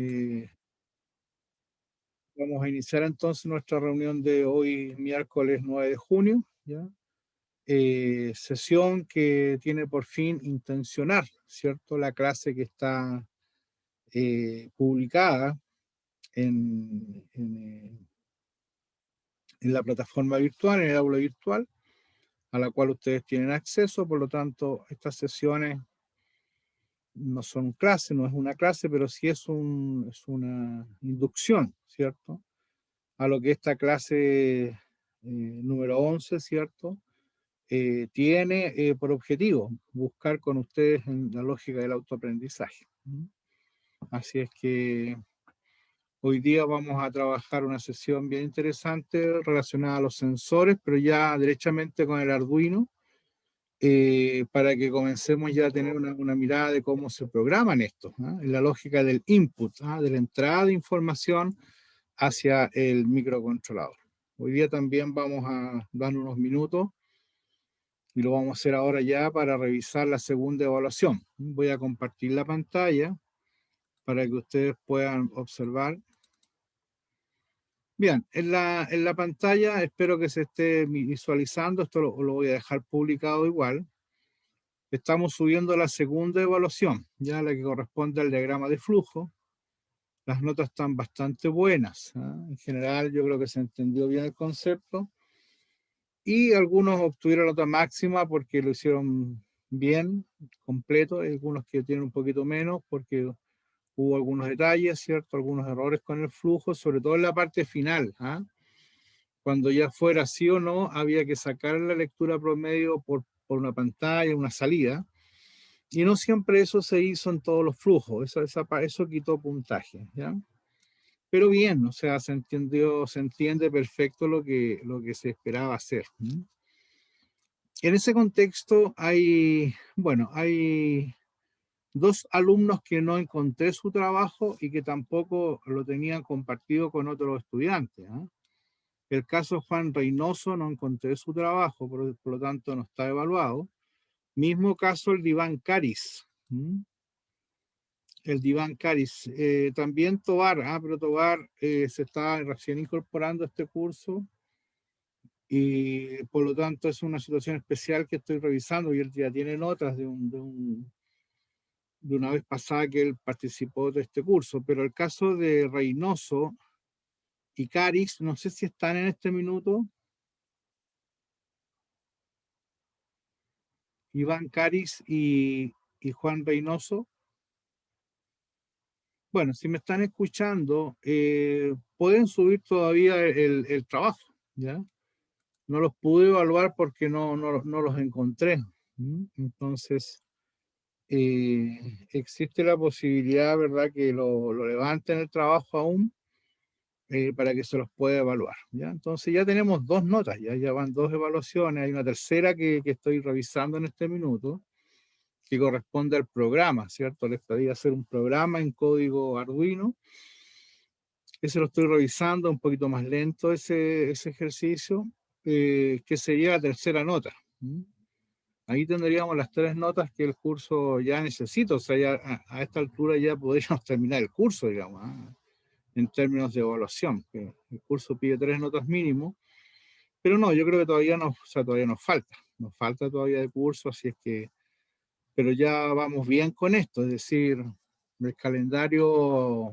Eh, Vamos a iniciar entonces nuestra reunión de hoy, miércoles 9 de junio, ¿ya? Sesión que tiene por fin intencionar, ¿cierto? La clase que está publicada en la plataforma virtual, en el aula virtual, a la cual ustedes tienen acceso. Por lo tanto, estas sesiones no son clases, no es una clase, pero sí es una inducción, ¿cierto? A lo que esta clase número 11, ¿cierto? Tiene por objetivo buscar con ustedes en la lógica del autoaprendizaje. Así es que hoy día vamos a trabajar una sesión bien interesante relacionada a los sensores, pero ya derechamente con el Arduino, para que comencemos ya a tener una mirada de cómo se programan estos, ¿no? En la lógica del input, ¿no? De la entrada de información hacia el microcontrolador. Hoy día también vamos a dar unos minutos, y lo vamos a hacer ahora ya para revisar la segunda evaluación. Voy a compartir la pantalla para que ustedes puedan observar. Bien, en la pantalla espero que se esté visualizando, esto lo voy a dejar publicado igual. Estamos subiendo la segunda evaluación, ya la que corresponde al diagrama de flujo. Las notas están bastante buenas, ¿eh? En general yo creo que se entendió bien el concepto. Y algunos obtuvieron nota máxima porque lo hicieron bien, completo, y algunos que tienen un poquito menos porque hubo algunos detalles, ¿cierto? Algunos errores con el flujo, sobre todo en la parte final, ¿ah? Cuando ya fuera sí o no, había que sacar la lectura promedio por una pantalla, una salida, y no siempre eso se hizo en todos los flujos, eso quitó puntaje, ¿ya? Pero bien, o sea, se entiende perfecto lo que se esperaba hacer. En ese contexto hay dos alumnos que no encontré su trabajo y que tampoco lo tenían compartido con otros estudiantes, ¿eh? El caso Juan Reynoso, no encontré su trabajo, por lo tanto no está evaluado. Mismo caso el de Iván Caris. El de Iván Caris. También Tobar, pero Tobar se está recién incorporando a este curso y por lo tanto es una situación especial que estoy revisando y él ya tiene notas de una vez pasada que él participó de este curso, pero el caso de Reynoso y Caris, no sé si están en este minuto. Iván Caris y Juan Reynoso. Bueno, si me están escuchando, pueden subir todavía el trabajo, ¿ya? No los pude evaluar porque no los encontré. Entonces, existe la posibilidad, ¿verdad?, que lo levanten el trabajo aún, para que se los pueda evaluar, ¿ya? Entonces ya tenemos dos notas, ya van dos evaluaciones, hay una tercera que estoy revisando en este minuto, que corresponde al programa, ¿cierto? Les pedí hacer un programa en código Arduino, ese lo estoy revisando, un poquito más lento ese ejercicio, que sería la tercera nota. Ahí tendríamos las tres notas que el curso ya necesita, o sea, ya a esta altura ya podríamos terminar el curso, digamos, ¿eh? En términos de evaluación. El curso pide 3 notas mínimo, pero no, yo creo que todavía nos falta todavía de curso, así es que, pero ya vamos bien con esto, es decir, el calendario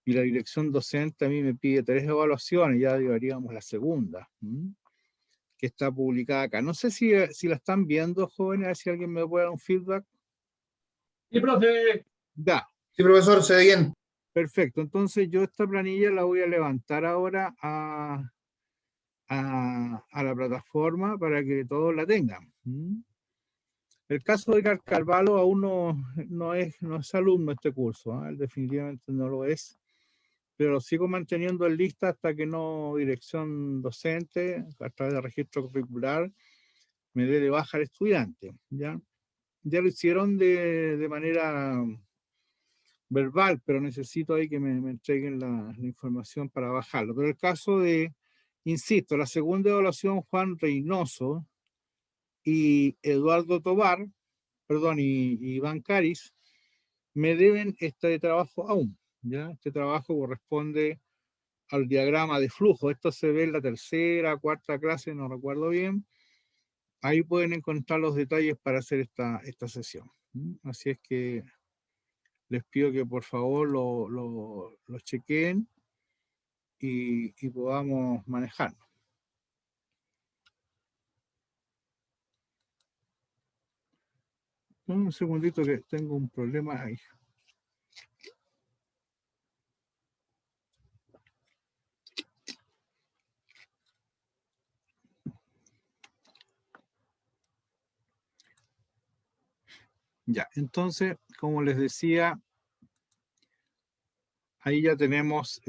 y la dirección docente a mí me pide 3 evaluaciones, ya llevaríamos la segunda, que está publicada acá. No sé si la están viendo, jóvenes, a ver si alguien me puede dar un feedback. Sí, profe. Ya. Sí, profesor, se ve bien. Perfecto, entonces yo esta planilla la voy a levantar ahora a la plataforma para que todos la tengan. El caso de Carvalho aún no es alumno de este curso, ¿eh? Él definitivamente no lo es, pero lo sigo manteniendo en lista hasta que no dirección docente, a través de registro curricular, me dé de baja al estudiante. Ya lo hicieron de manera verbal, pero necesito ahí que me entreguen la información para bajarlo. Pero el caso de, insisto, la segunda evaluación, Juan Reynoso y Eduardo Tobar, perdón, y Iván Caris, me deben este trabajo aún, ¿ya? Este trabajo corresponde al diagrama de flujo. Esto se ve en la tercera, cuarta clase, no recuerdo bien. Ahí pueden encontrar los detalles para hacer esta sesión. Así es que les pido que por favor lo chequeen y podamos manejarlo. Un segundito que tengo un problema ahí. Ya, entonces, como les decía, ahí ya tenemos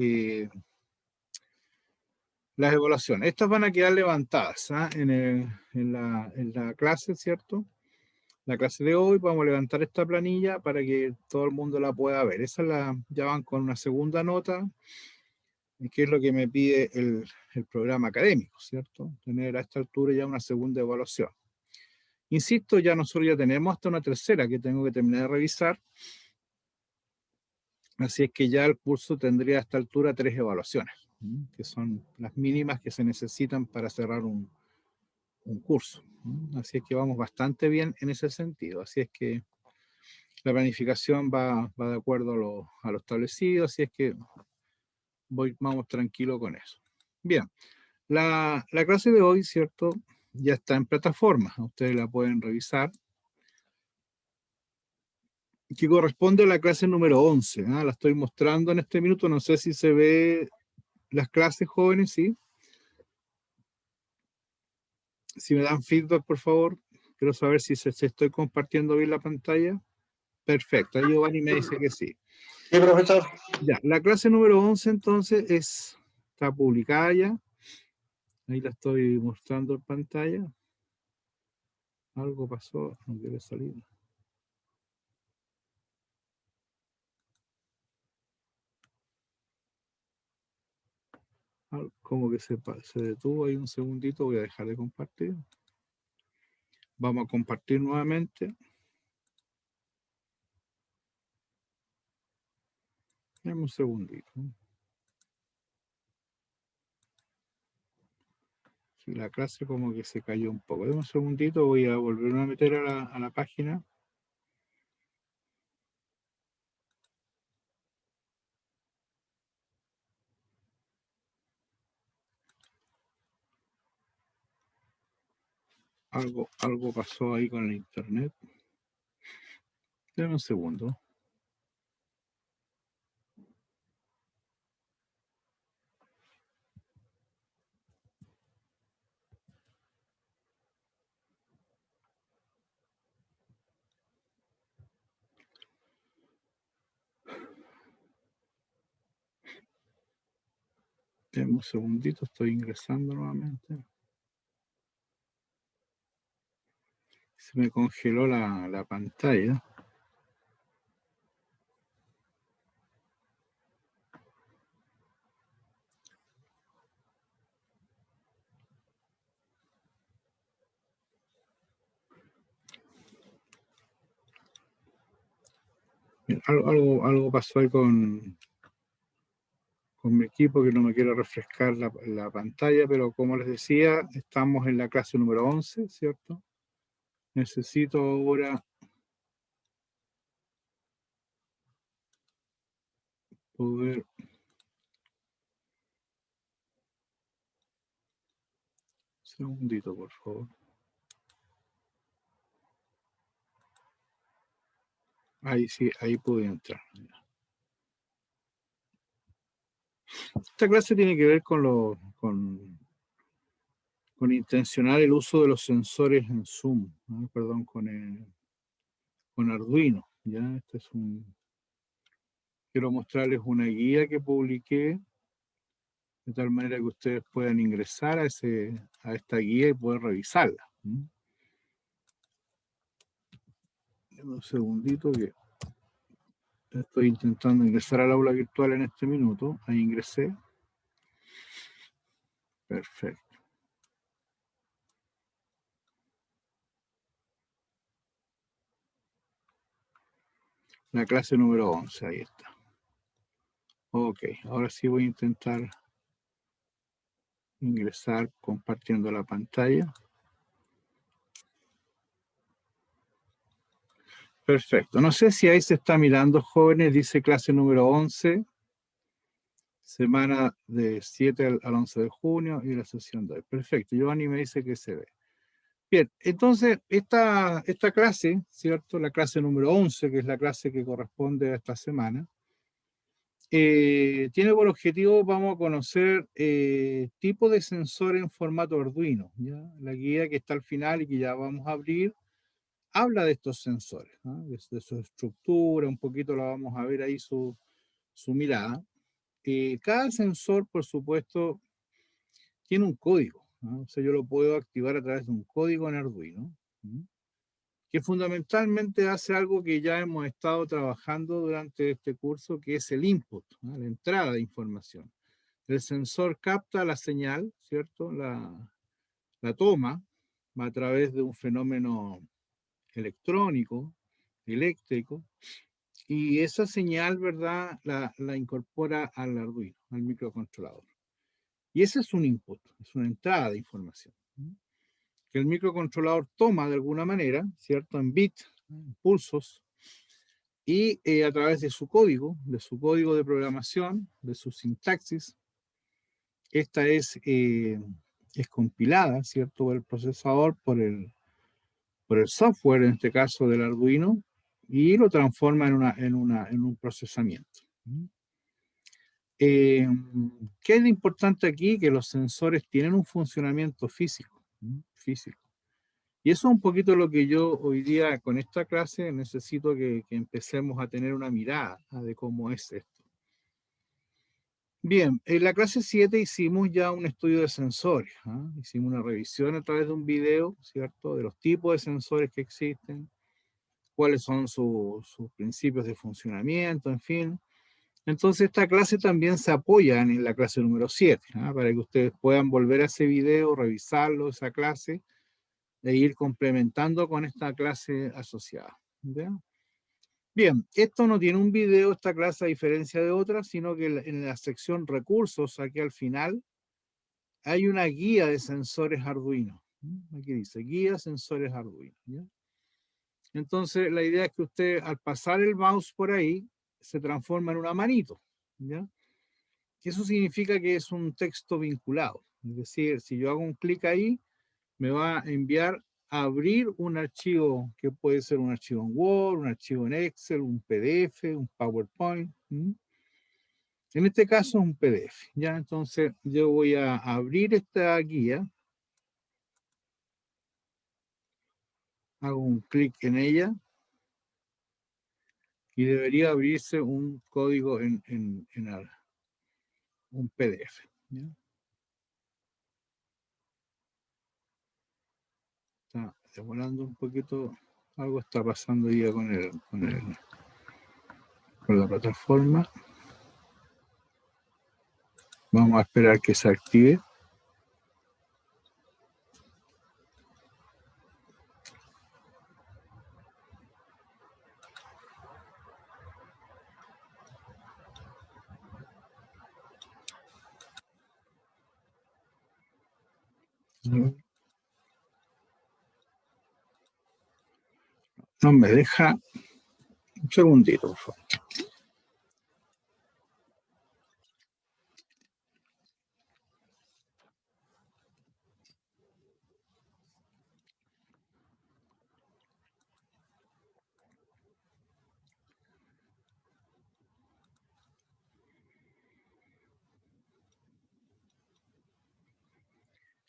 las evaluaciones. Estas van a quedar levantadas en la clase, ¿cierto? La clase de hoy vamos a levantar esta planilla para que todo el mundo la pueda ver. Ya van con una segunda nota, que es lo que me pide el programa académico, ¿cierto? Tener a esta altura ya una segunda evaluación. Insisto, ya nosotros ya tenemos hasta una tercera que tengo que terminar de revisar. Así es que ya el curso tendría a esta altura 3 evaluaciones, que son las mínimas que se necesitan para cerrar un curso. Así es que vamos bastante bien en ese sentido. Así es que la planificación va de acuerdo a lo establecido, así es que vamos tranquilo con eso. Bien, la clase de hoy, ¿cierto? Ya está en plataforma, ustedes la pueden revisar, que corresponde a la clase número 11. La estoy mostrando en este minuto, no sé si se ve las clases, jóvenes, ¿sí? Si me dan feedback, por favor, quiero saber si se estoy compartiendo bien la pantalla. Perfecto, ahí Giovanni me dice que sí. Sí, profesor. Ya, la clase número 11 entonces está publicada ya. Ahí la estoy mostrando en pantalla. Algo pasó, no quiere salir. Como que se detuvo ahí un segundito, voy a dejar de compartir. Vamos a compartir nuevamente. Dame un segundito. Sí, la clase como que se cayó un poco. Dame un segundito, voy a volver a meter a la página. Algo pasó ahí con el internet. Dame un segundo. Dame un segundito, estoy ingresando nuevamente. Se me congeló la pantalla. Bien, algo pasó ahí con mi equipo que no me quiere refrescar la pantalla, pero como les decía, estamos en la clase número 11, ¿cierto? Necesito ahora poder... Segundito, por favor. Ahí sí, ahí pude entrar. Esta clase tiene que ver con intencionar el uso de los sensores en Zoom, ¿no? Perdón, con Arduino. ¿Ya? Quiero mostrarles una guía que publiqué, de tal manera que ustedes puedan ingresar a esta guía y poder revisarla. Un segundito que estoy intentando ingresar al aula virtual en este minuto. Ahí ingresé. Perfecto. La clase número 11, ahí está. Ok, ahora sí voy a intentar ingresar compartiendo la pantalla. Perfecto. No sé si ahí se está mirando, jóvenes. Dice clase número 11, semana de 7 al 11 de junio y la sesión de hoy. Perfecto. Giovanni me dice que se ve. Bien, entonces esta clase, ¿cierto? La clase número 11, que es la clase que corresponde a esta semana, tiene por objetivo, vamos a conocer tipo de sensor en formato Arduino, ¿ya? La guía que está al final y que ya vamos a abrir, habla de estos sensores, ¿no? De su estructura, un poquito la vamos a ver ahí su mirada. Cada sensor, por supuesto, tiene un código, ¿no? O sea, yo lo puedo activar a través de un código en Arduino, ¿no? Que fundamentalmente hace algo que ya hemos estado trabajando durante este curso, que es el input, ¿no? La entrada de información. El sensor capta la señal, ¿cierto? La toma, va a través de un fenómeno electrónico, eléctrico, y esa señal, ¿verdad?, la incorpora al Arduino, al microcontrolador. Y ese es un input, es una entrada de información, ¿no? Que el microcontrolador toma de alguna manera, ¿cierto?, en bits, pulsos, y a través de su código de programación, de su sintaxis, esta es compilada, ¿cierto?, por el procesador, por el software, en este caso del Arduino, y lo transforma en un procesamiento. ¿Qué es lo importante aquí? Que los sensores tienen un funcionamiento físico, físico. Y eso es un poquito lo que yo hoy día con esta clase necesito que empecemos a tener una mirada de cómo es esto. Bien, en la clase 7 hicimos ya un estudio de sensores, ¿ah? Hicimos una revisión a través de un video, ¿cierto? De los tipos de sensores que existen, cuáles son sus principios de funcionamiento, en fin. Entonces esta clase también se apoya en la clase número 7, ¿ah? Para que ustedes puedan volver a ese video, revisarlo, esa clase, e ir complementando con esta clase asociada, ¿ya? Bien, esto no tiene un video, esta clase, a diferencia de otras, sino que en la sección recursos, aquí al final, hay una guía de sensores Arduino. Aquí dice, guía sensores Arduino, ¿ya? Entonces, la idea es que usted, al pasar el mouse por ahí, se transforma en una manito, ¿ya? Eso significa que es un texto vinculado. Es decir, si yo hago un clic ahí, me va a enviar a abrir un archivo que puede ser un archivo en Word, un archivo en Excel, un PDF, un PowerPoint. En este caso es un PDF, ¿ya? Entonces yo voy a abrir esta guía, hago un clic en ella y debería abrirse un código en un PDF, ¿ya? Está demorando un poquito, algo está pasando ya con la plataforma. Vamos a esperar que se active. No me deja. Un segundito, por favor.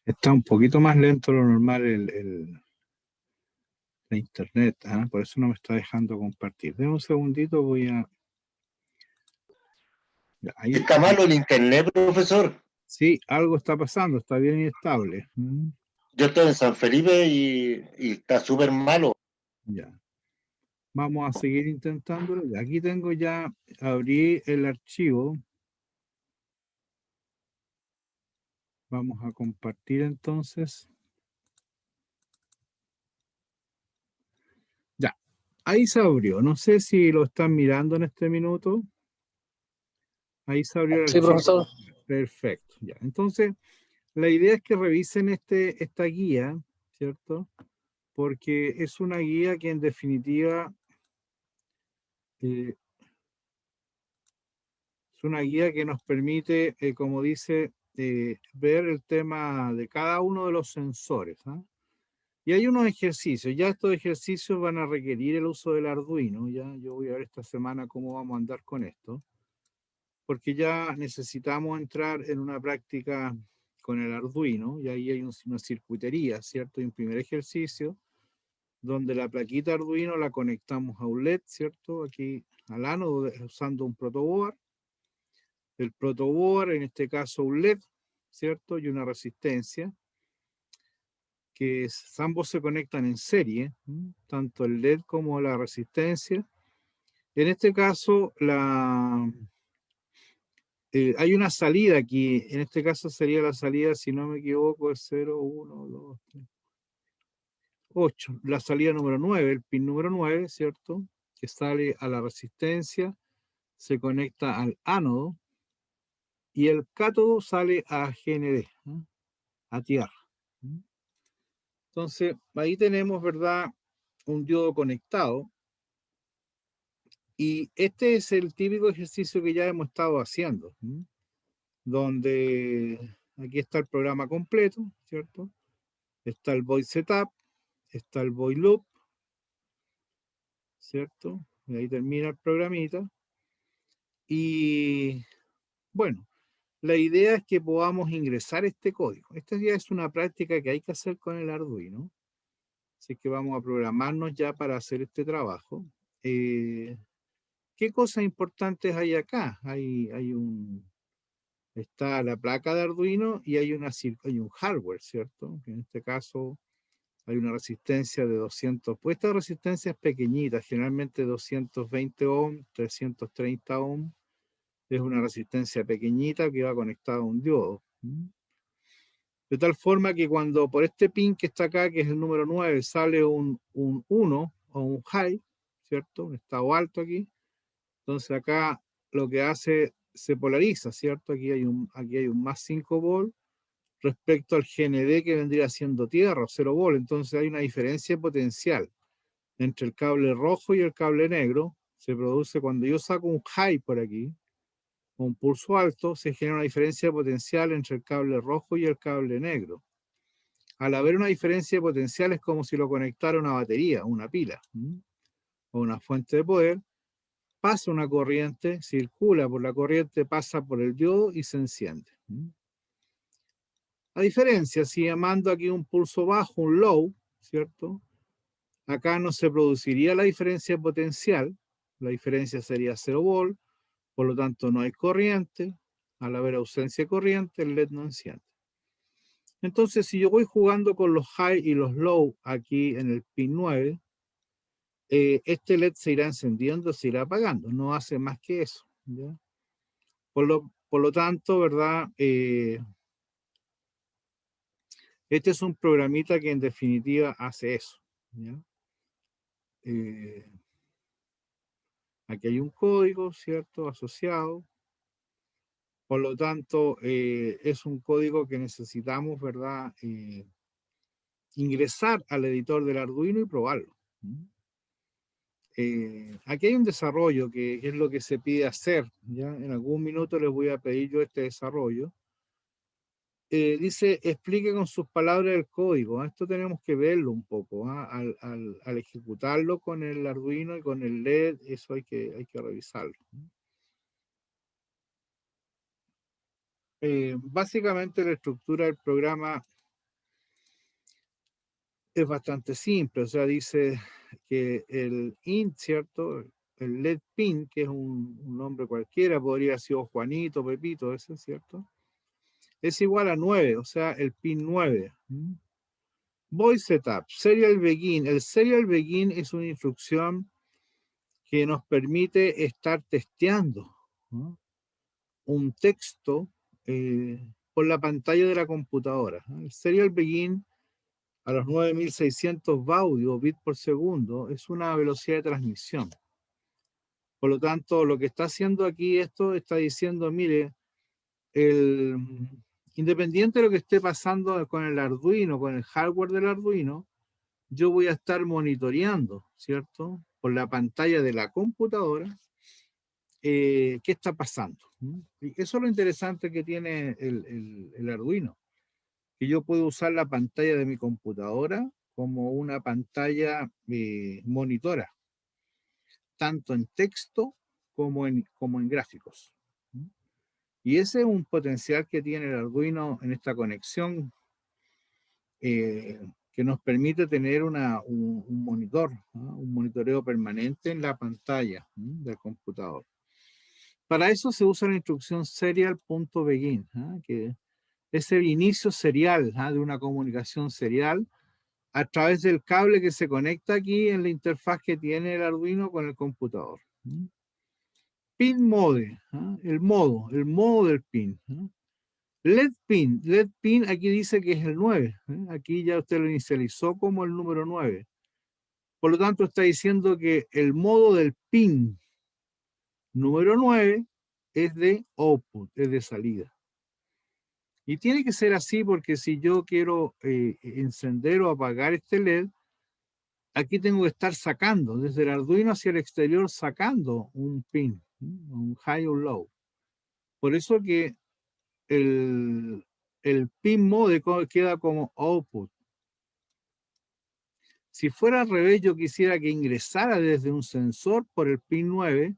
Está un poquito más lento de lo normal la internet, ¿ah? Por eso no me está dejando compartir. Deme un segundito, voy a... Ya, ahí, ¿Está malo el internet, profesor? sí, algo está pasando, está bien inestable. Yo estoy en San Felipe y está súper malo. Ya. Vamos a seguir intentándolo. Aquí tengo ya, abrí el archivo. Vamos a compartir entonces. Ya, ahí se abrió. No sé si lo están mirando en este minuto. Ahí se abrió el Sí, archivo. profesor. Perfecto, ya. Entonces, la idea es que revisen esta guía, ¿cierto? Porque es una guía que en definitiva es una guía que nos permite, como dice, ver el tema de cada uno de los sensores, ¿ah? Y hay unos ejercicios, ya estos ejercicios van a requerir el uso del Arduino, ya yo voy a ver esta semana cómo vamos a andar con esto, porque ya necesitamos entrar en una práctica con el Arduino, y ahí hay una circuitería, ¿cierto? Y un primer ejercicio, donde la plaquita Arduino la conectamos a un LED, ¿cierto? Aquí al ánodo usando un protoboard. El protoboard, en este caso un LED, ¿cierto? Y una resistencia, que ambos se conectan en serie, tanto el LED como la resistencia. En este caso, hay una salida aquí, en este caso sería la salida, si no me equivoco, es 0, 1, 2, 3, 8, la salida número 9, el pin número 9, ¿cierto? Que sale a la resistencia, se conecta al ánodo, y el cátodo sale a GND, ¿no? A tierra. Entonces, ahí tenemos, ¿verdad?, un diodo conectado, y este es el típico ejercicio que ya hemos estado haciendo, donde aquí está el programa completo, ¿cierto? Está el void setup, está el void loop, ¿cierto? Y ahí termina el programita. Y bueno, la idea es que podamos ingresar este código. Esta ya es una práctica que hay que hacer con el Arduino. Así que vamos a programarnos ya para hacer este trabajo. ¿Qué cosas importantes hay acá? Está la placa de Arduino y hay un hardware, ¿cierto? Que en este caso hay una resistencia de 200, pues esta resistencia es pequeñita, generalmente 220 ohms, 330 ohms, es una resistencia pequeñita que va conectada a un diodo. De tal forma que cuando por este pin que está acá, que es el número 9, sale un 1 o un high, ¿cierto? Un estado alto aquí. Entonces acá lo que hace, se polariza, ¿cierto? Aquí hay un más 5 volt respecto al GND que vendría siendo tierra, o 0 volt. Entonces hay una diferencia potencial entre el cable rojo y el cable negro. Se produce cuando yo saco un high por aquí, un pulso alto, se genera una diferencia potencial entre el cable rojo y el cable negro. Al haber una diferencia de potencial es como si lo conectara a una batería, una pila, o una fuente de poder. Pasa una corriente, circula por la corriente, pasa por el diodo y se enciende. A diferencia, si mando aquí un pulso bajo, un low, ¿cierto? Acá no se produciría la diferencia potencial, la diferencia sería 0 volt, por lo tanto no hay corriente. Al haber ausencia de corriente, el LED no enciende. Entonces, si yo voy jugando con los high y los low aquí en el pin 9, este LED se irá encendiendo, se irá apagando, no hace más que eso, ¿ya? Por lo tanto, ¿verdad? Este es un programita que en definitiva hace eso, ¿ya? Aquí hay un código, ¿cierto? Asociado. Por lo tanto, es un código que necesitamos, ¿verdad? Ingresar al editor del Arduino y probarlo. Aquí hay un desarrollo que es lo que se pide hacer, ¿ya? En algún minuto les voy a pedir yo este desarrollo. Dice, explique con sus palabras el código. Esto tenemos que verlo un poco, ¿ah? Al ejecutarlo con el Arduino y con el LED, eso hay que revisarlo. Básicamente la estructura del programa es bastante simple, o sea, dice que el int, ¿cierto? El LED pin, que es un nombre cualquiera, podría haber sido Juanito, Pepito, ese, ¿cierto? Es igual a 9, o sea, el pin 9. Void setup, serial begin. El serial begin es una instrucción que nos permite estar testeando, ¿no?, un texto por la pantalla de la computadora. El serial begin a los 9600 baudios, bits por segundo, es una velocidad de transmisión. Por lo tanto, lo que está haciendo aquí esto está diciendo, mire, independiente de lo que esté pasando con el Arduino, con el hardware del Arduino, yo voy a estar monitoreando, ¿cierto? Por la pantalla de la computadora, qué está pasando. Y eso es lo interesante que tiene el Arduino, que yo puedo usar la pantalla de mi computadora como una pantalla monitora, tanto en texto como en gráficos. Y ese es un potencial que tiene el Arduino en esta conexión que nos permite tener un monitor, ¿no? Un monitoreo permanente en la pantalla, ¿no? Del computador. Para eso se usa la instrucción serial.begin, ¿no? Que es el inicio serial, ¿no? De una comunicación serial a través del cable que se conecta aquí en la interfaz que tiene el Arduino con el computador. Pin mode, ¿no? El modo del pin, ¿no? LED pin aquí dice que es el 9. Aquí ya usted lo inicializó como el número 9. Por lo tanto, está diciendo que el modo del pin número 9 es de output, es de salida. Y tiene que ser así porque si yo quiero encender o apagar este LED, aquí tengo que estar sacando, desde el Arduino hacia el exterior, sacando un pin, un high o low. Por eso que el pin mode queda como output. Si fuera al revés, yo quisiera que ingresara desde un sensor por el pin 9,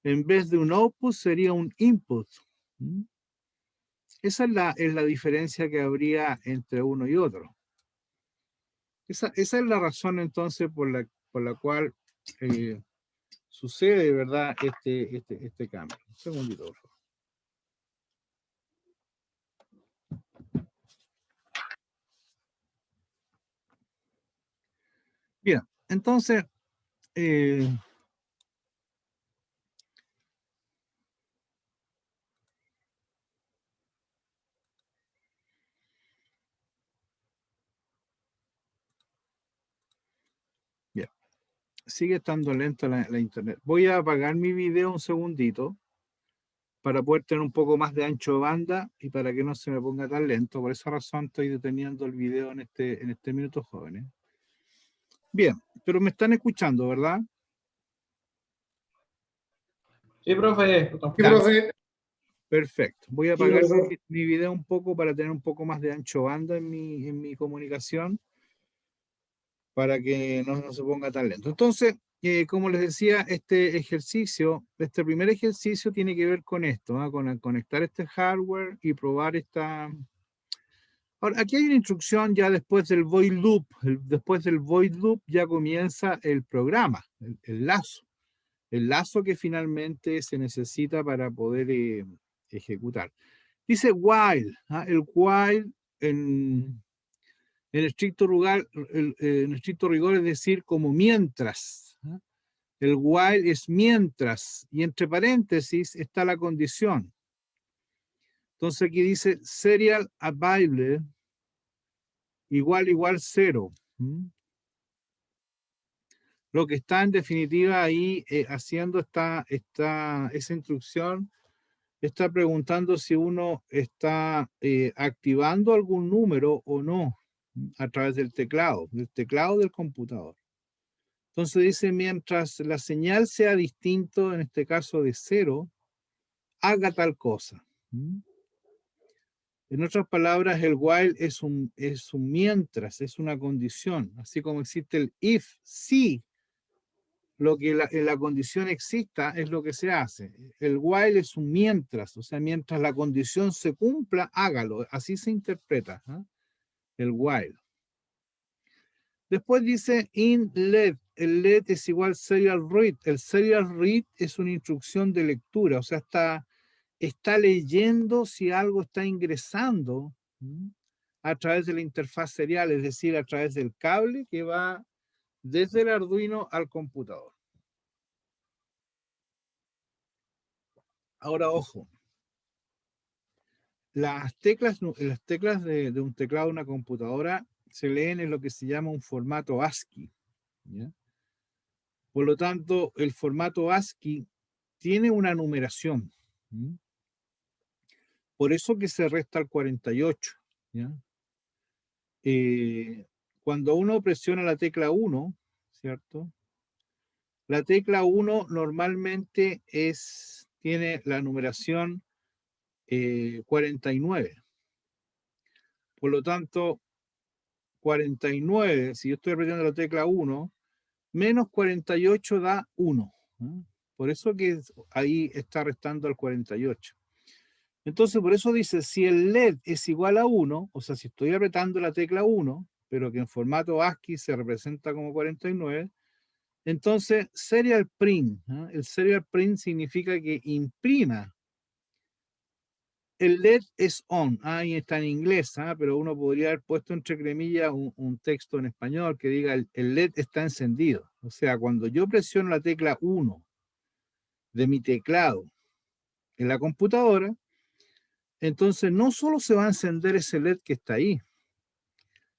en vez de un output sería un input. Esa es la diferencia que habría entre uno y otro. Esa es la razón entonces por la cual sucede, ¿verdad? Este cambio. Un segundito, por favor. Bien, entonces, bien, sigue estando lenta la internet. Voy a apagar mi video un segundito para poder tener un poco más de ancho de banda y para que no se me ponga tan lento. Por esa razón estoy deteniendo el video en este minuto, jóvenes. Bien, pero me están escuchando, ¿verdad? Sí, profe. Sí, profe. Perfecto. Voy a apagar mi video un poco para tener un poco más de ancho de banda en mi comunicación para que no se ponga tan lento. Entonces, como les decía, este primer ejercicio tiene que ver con esto, ¿no? Con conectar este hardware y probar esta. Ahora, aquí hay una instrucción ya después del void loop. Después del void loop ya comienza el programa, el lazo. El lazo que finalmente se necesita para poder ejecutar. Dice while. El while en estricto rigor es decir, como mientras. El while es mientras. Y entre paréntesis está la condición. Entonces aquí dice serial available igual 0. Lo que está en definitiva ahí haciendo esa instrucción, está preguntando si uno está activando algún número o no a través del teclado del computador. Entonces dice, mientras la señal sea distinto, en este caso de 0, haga tal cosa. En otras palabras, el while es un mientras, es una condición, así como existe el if, si lo que la condición exista es lo que se hace. El while es un mientras, o sea, mientras la condición se cumpla, hágalo, así se interpreta, ¿eh? El while. Después dice in LED, el LED es igual serial read, el serial read es una instrucción de lectura, o sea, está leyendo si algo está ingresando a través de la interfaz serial, es decir, a través del cable que va desde el Arduino al computador. Ahora, ojo, las teclas de un teclado de una computadora se leen en lo que se llama un formato ASCII, ¿ya? Por lo tanto, el formato ASCII tiene una numeración. Por eso que se resta el 48. ¿Ya? Cuando uno presiona la tecla 1, ¿cierto? La tecla 1 normalmente tiene la numeración 49. Por lo tanto, 49, si yo estoy apretando la tecla 1, menos 48 da 1. Por eso que ahí está restando al 48. Entonces, por eso dice, si el LED es igual a 1, o sea, si estoy apretando la tecla 1, pero que en formato ASCII se representa como 49, entonces serial print. El serial print significa que imprima. El LED es on, ahí está en inglés, pero uno podría haber puesto entre comillas un texto en español que diga el LED está encendido. O sea, cuando yo presiono la tecla 1 de mi teclado en la computadora, entonces no solo se va a encender ese LED que está ahí,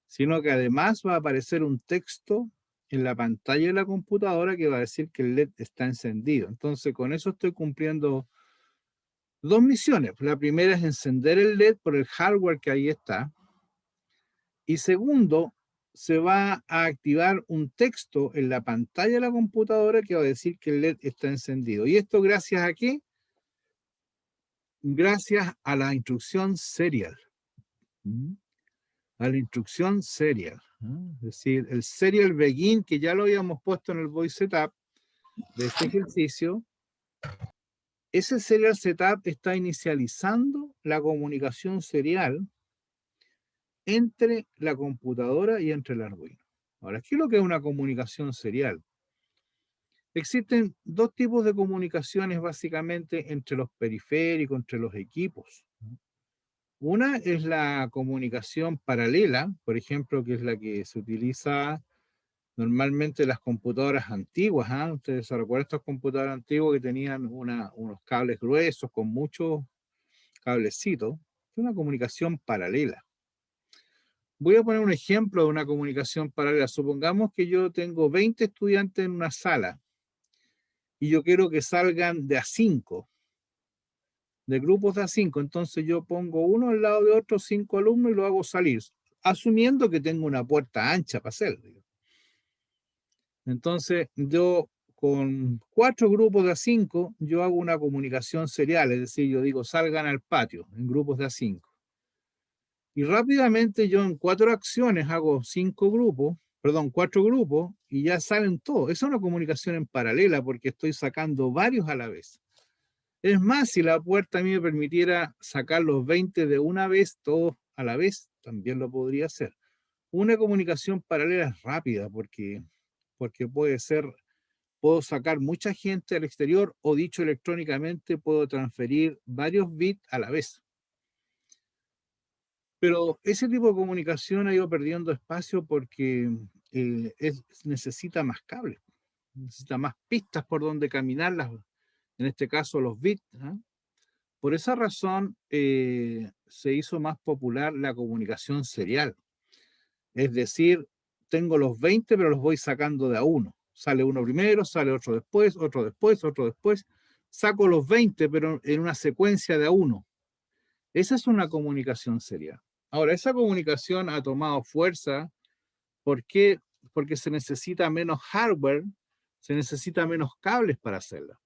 sino que además va a aparecer un texto en la pantalla de la computadora que va a decir que el LED está encendido. Entonces con eso estoy cumpliendo dos misiones. La primera es encender el LED por el hardware que ahí está. Y segundo, se va a activar un texto en la pantalla de la computadora que va a decir que el LED está encendido. ¿Y esto gracias a qué? Gracias a la instrucción serial. A la instrucción serial. Es decir, el serial begin, que ya lo habíamos puesto en el voice setup de este ejercicio, ese serial setup está inicializando la comunicación serial entre la computadora y entre el Arduino. Ahora, ¿qué es lo que es una comunicación serial? Existen dos tipos de comunicaciones básicamente entre los periféricos, entre los equipos. Una es la comunicación paralela, por ejemplo, que es la que se utiliza normalmente en las computadoras antiguas. Ustedes se recuerdan estos computadores antiguos que tenían unos cables gruesos con muchos cablecitos. Es una comunicación paralela. Voy a poner un ejemplo de una comunicación paralela. Supongamos que yo tengo 20 estudiantes en una sala y yo quiero que salgan de a 5, de grupos de a 5. Entonces yo pongo uno al lado de otro, 5 alumnos, y lo hago salir, asumiendo que tengo una puerta ancha para hacerlo. Entonces yo con 4 grupos de a 5, yo hago una comunicación serial, es decir, yo digo salgan al patio en grupos de a 5. Y rápidamente yo en 4 acciones hago 4 grupos y ya salen todos. Esa es una comunicación en paralela porque estoy sacando varios a la vez. Es más, si la puerta a mí me permitiera sacar los 20 de una vez, todos a la vez, también lo podría hacer. Una comunicación paralela es rápida porque puedo sacar mucha gente al exterior o dicho electrónicamente, puedo transferir varios bits a la vez. Pero ese tipo de comunicación ha ido perdiendo espacio porque necesita más cables, necesita más pistas por donde caminarlas, en este caso los bits. Por esa razón se hizo más popular la comunicación serial. Es decir, tengo los 20, pero los voy sacando de a uno. Sale uno primero, sale otro después, otro después, otro después. Saco los 20, pero en una secuencia de a uno. Esa es una comunicación serial. Ahora, esa comunicación ha tomado fuerza. ¿Por qué? Porque se necesita menos hardware, se necesita menos cables para hacerla.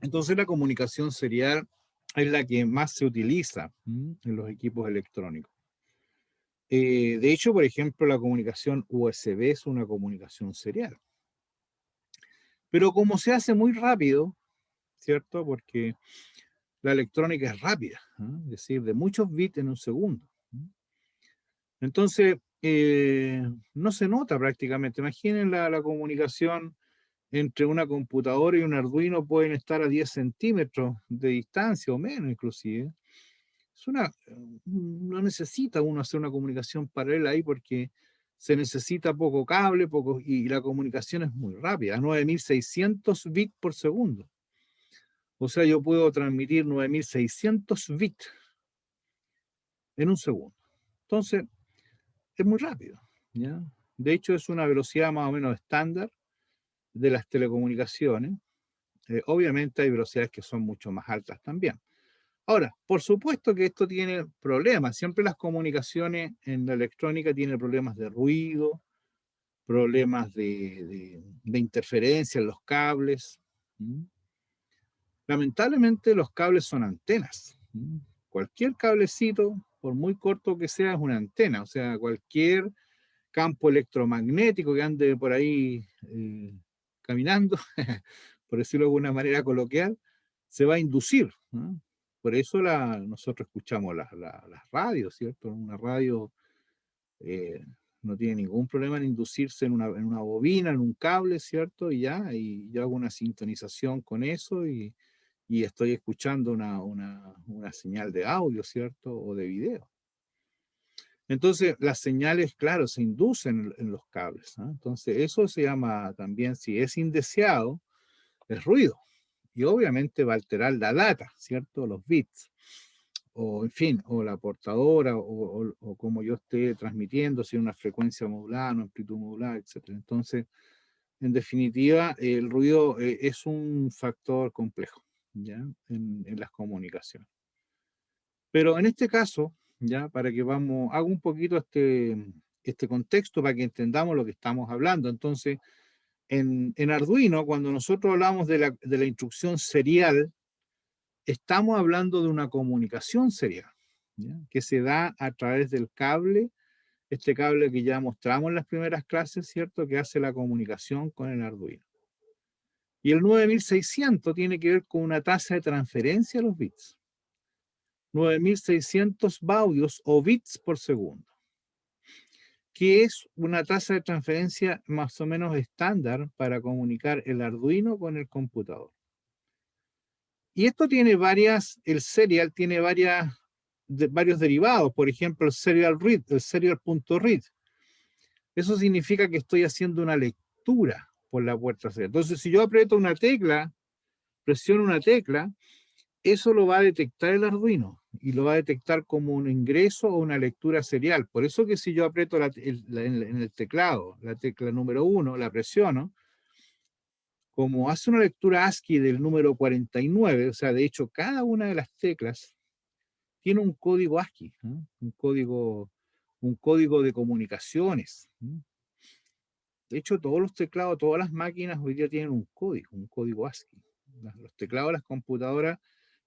Entonces la comunicación serial es la que más se utiliza en los equipos electrónicos. De hecho, por ejemplo, la comunicación USB es una comunicación serial. Pero como se hace muy rápido, ¿cierto? Porque la electrónica es rápida, es decir, de muchos bits en un segundo. Entonces, no se nota prácticamente. Imaginen la comunicación entre una computadora y un Arduino, pueden estar a 10 centímetros de distancia o menos inclusive. No necesita uno hacer una comunicación paralela ahí porque se necesita poco cable, y la comunicación es muy rápida, 9600 bits por segundo. O sea, yo puedo transmitir 9600 bits en un segundo. Entonces, es muy rápido, ¿ya? De hecho, es una velocidad más o menos estándar de las telecomunicaciones. Obviamente hay velocidades que son mucho más altas también. Ahora, por supuesto que esto tiene problemas. Siempre las comunicaciones en la electrónica tienen problemas de ruido, problemas de interferencia en los cables. Lamentablemente los cables son antenas. Cualquier cablecito, por muy corto que sea, es una antena. O sea, cualquier campo electromagnético que ande por ahí caminando, por decirlo de alguna manera coloquial, se va a inducir, ¿no? Por eso nosotros escuchamos las radios, ¿cierto? Una radio no tiene ningún problema en inducirse en una bobina, en un cable, ¿cierto? Y ya, y yo hago una sintonización con eso y estoy escuchando una señal de audio, ¿cierto? O de video. Entonces, las señales, claro, se inducen en los cables, ¿no? Entonces, eso se llama también, si es indeseado, es ruido. Y obviamente va a alterar la data, ¿cierto? Los bits. O, en fin, o la portadora, o como yo esté transmitiendo, si es una frecuencia modulada, una amplitud modulada, etc. Entonces, en definitiva, el ruido es un factor complejo, ¿ya? En las comunicaciones. Pero en este caso, ya para que hago un poquito este contexto para que entendamos lo que estamos hablando. Entonces, en Arduino, cuando nosotros hablamos de la instrucción serial, estamos hablando de una comunicación serial, ¿ya? Que se da a través del cable, este cable que ya mostramos en las primeras clases, ¿cierto? Que hace la comunicación con el Arduino. Y el 9600 tiene que ver con una tasa de transferencia de los bits. 9600 baudios o bits por segundo, que es una tasa de transferencia más o menos estándar para comunicar el Arduino con el computador. Y esto tiene el serial tiene varios derivados, por ejemplo, el serial read, el serial.read. Eso significa que estoy haciendo una lectura por la puerta serial. Entonces, si yo aprieto una tecla, presiono una tecla, eso lo va a detectar el Arduino y lo va a detectar como un ingreso o una lectura serial. Por eso que si yo aprieto en el teclado, la tecla número 1, la presiono, como hace una lectura ASCII del número 49, o sea, de hecho, cada una de las teclas tiene un código ASCII, ¿no? un código de comunicaciones, ¿no? De hecho, todos los teclados, todas las máquinas hoy día tienen un código ASCII. Los teclados de las computadoras,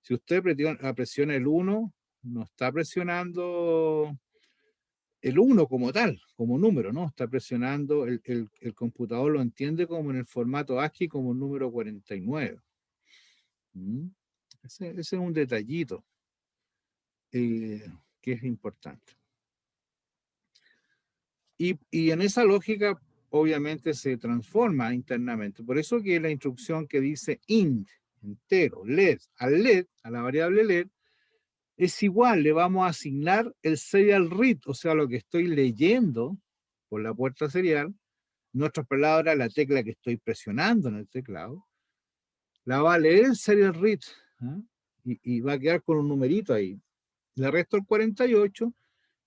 si usted presiona el 1, no está presionando el 1 como tal, como número, ¿no? Está presionando, el computador lo entiende como en el formato ASCII como el número 49. Ese es un detallito que es importante. Y en esa lógica, obviamente, se transforma internamente. Por eso que la instrucción que dice int, entero, LED, a la variable LED, es igual, le vamos a asignar el serial read, o sea, lo que estoy leyendo por la puerta serial, en otras palabras, la tecla que estoy presionando en el teclado, la va a leer el serial read, ¿eh? Y va a quedar con un numerito ahí. Le resto el 48,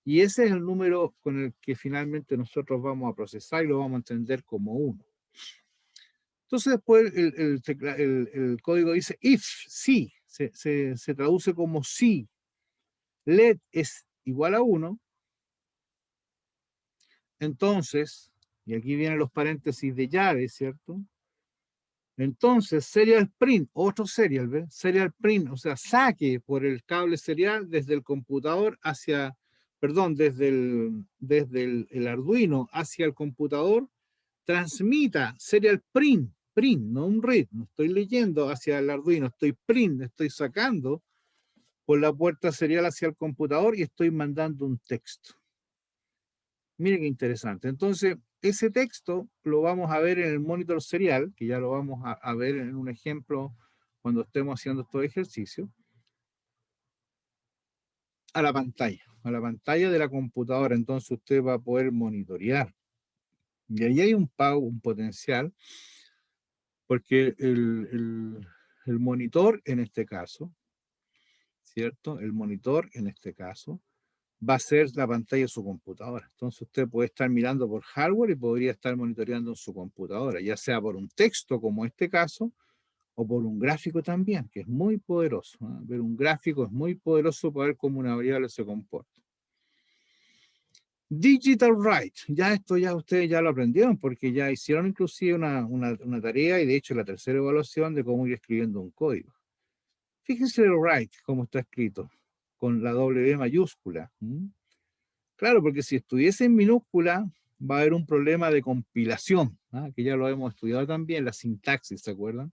y ese es el número con el que finalmente nosotros vamos a procesar y lo vamos a entender como 1. Entonces después el código dice if, sí, se traduce como sí. LED es igual a 1. Entonces, y aquí vienen los paréntesis de llave, ¿cierto? Entonces, serial print, otro serial, ¿ves? Serial print, o sea, saque por el cable serial desde el computador hacia, perdón, desde el Arduino hacia el computador, transmita serial print, no un read, no estoy leyendo hacia el Arduino, estoy sacando por la puerta serial hacia el computador y estoy mandando un texto. Mire qué interesante. Entonces, ese texto lo vamos a ver en el monitor serial, que ya lo vamos a ver en un ejemplo cuando estemos haciendo estos ejercicios, a la pantalla de la computadora. Entonces usted va a poder monitorear. Y ahí hay un potencial, porque el monitor en este caso, ¿cierto? El monitor en este caso va a ser la pantalla de su computadora. Entonces usted puede estar mirando por hardware y podría estar monitoreando en su computadora, ya sea por un texto como este caso, o por un gráfico también, que es muy poderoso. Ver un gráfico es muy poderoso para ver cómo una variable se comporta. Digital Write, ya esto ya ustedes ya lo aprendieron porque ya hicieron inclusive una tarea y de hecho la tercera evaluación de cómo ir escribiendo un código. Fíjense el write, cómo está escrito, con la W mayúscula. Claro, porque si estuviese en minúscula va a haber un problema de compilación, que ya lo hemos estudiado también, la sintaxis, ¿se acuerdan?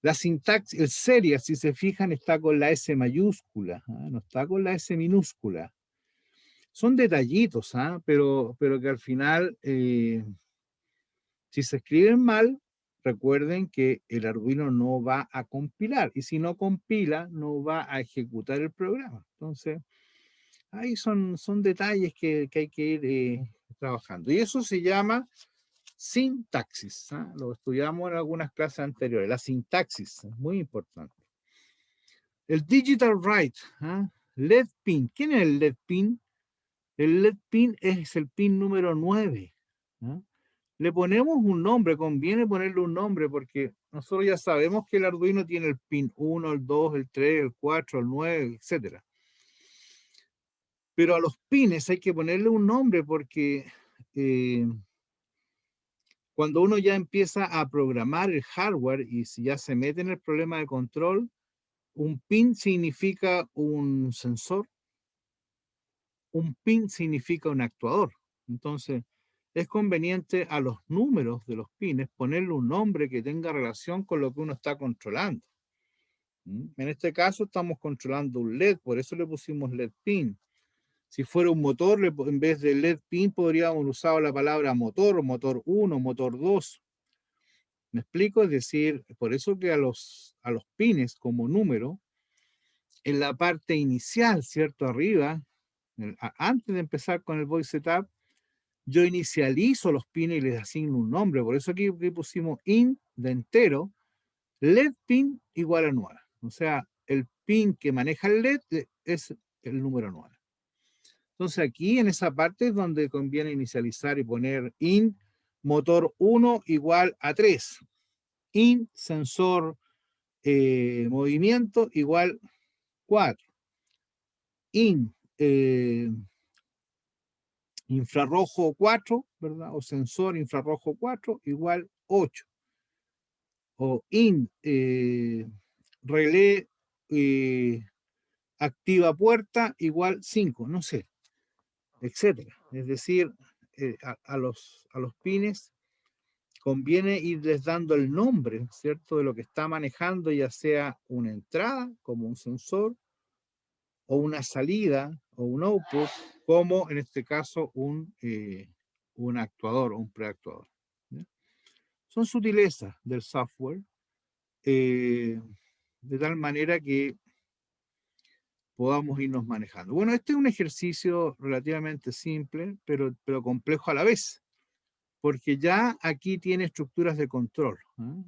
La sintaxis, el seria, si se fijan, está con la S mayúscula, no está con la S minúscula. Son detallitos, pero que al final, si se escriben mal, recuerden que el Arduino no va a compilar, y si no compila, no va a ejecutar el programa. Entonces, ahí son detalles que hay que ir trabajando. Y eso se llama sintaxis. Lo estudiamos en algunas clases anteriores. La sintaxis es muy importante. El digital write, LED pin. ¿Quién es el LED pin? El LED pin es el pin número 9. Le ponemos un nombre, conviene ponerle un nombre porque nosotros ya sabemos que el Arduino tiene el pin 1, el 2, el 3, el 4, el 9, etc. Pero a los pines hay que ponerle un nombre porque cuando uno ya empieza a programar el hardware y si ya se mete en el problema de control, un pin significa un sensor, un pin significa un actuador. Entonces, es conveniente a los números de los pines ponerle un nombre que tenga relación con lo que uno está controlando. En este caso estamos controlando un LED, por eso le pusimos LED pin. Si fuera un motor, en vez de LED pin podríamos usar la palabra motor, motor 1, motor 2. ¿Me explico? Es decir, por eso que a los pines como número, en la parte inicial, ¿cierto? Arriba, antes de empezar con el voice setup, yo inicializo los pines y les asigno un nombre. Por eso aquí pusimos int de entero, LED pin igual a 9. O sea, el pin que maneja el LED es el número 9. Entonces aquí en esa parte es donde conviene inicializar y poner int motor 1 igual a 3. Int sensor movimiento igual 4. Int infrarrojo 4, ¿verdad? O sensor infrarrojo 4 igual 8. O int relé activa puerta igual 5, no sé, etcétera. Es decir, a los pines conviene irles dando el nombre, ¿cierto? De lo que está manejando, ya sea una entrada como un sensor, o una salida, o un output, como en este caso un actuador o un preactuador. ¿Ya? Son sutilezas del software, de tal manera que podamos irnos manejando. Bueno, este es un ejercicio relativamente simple, pero complejo a la vez, porque ya aquí tiene estructuras de control,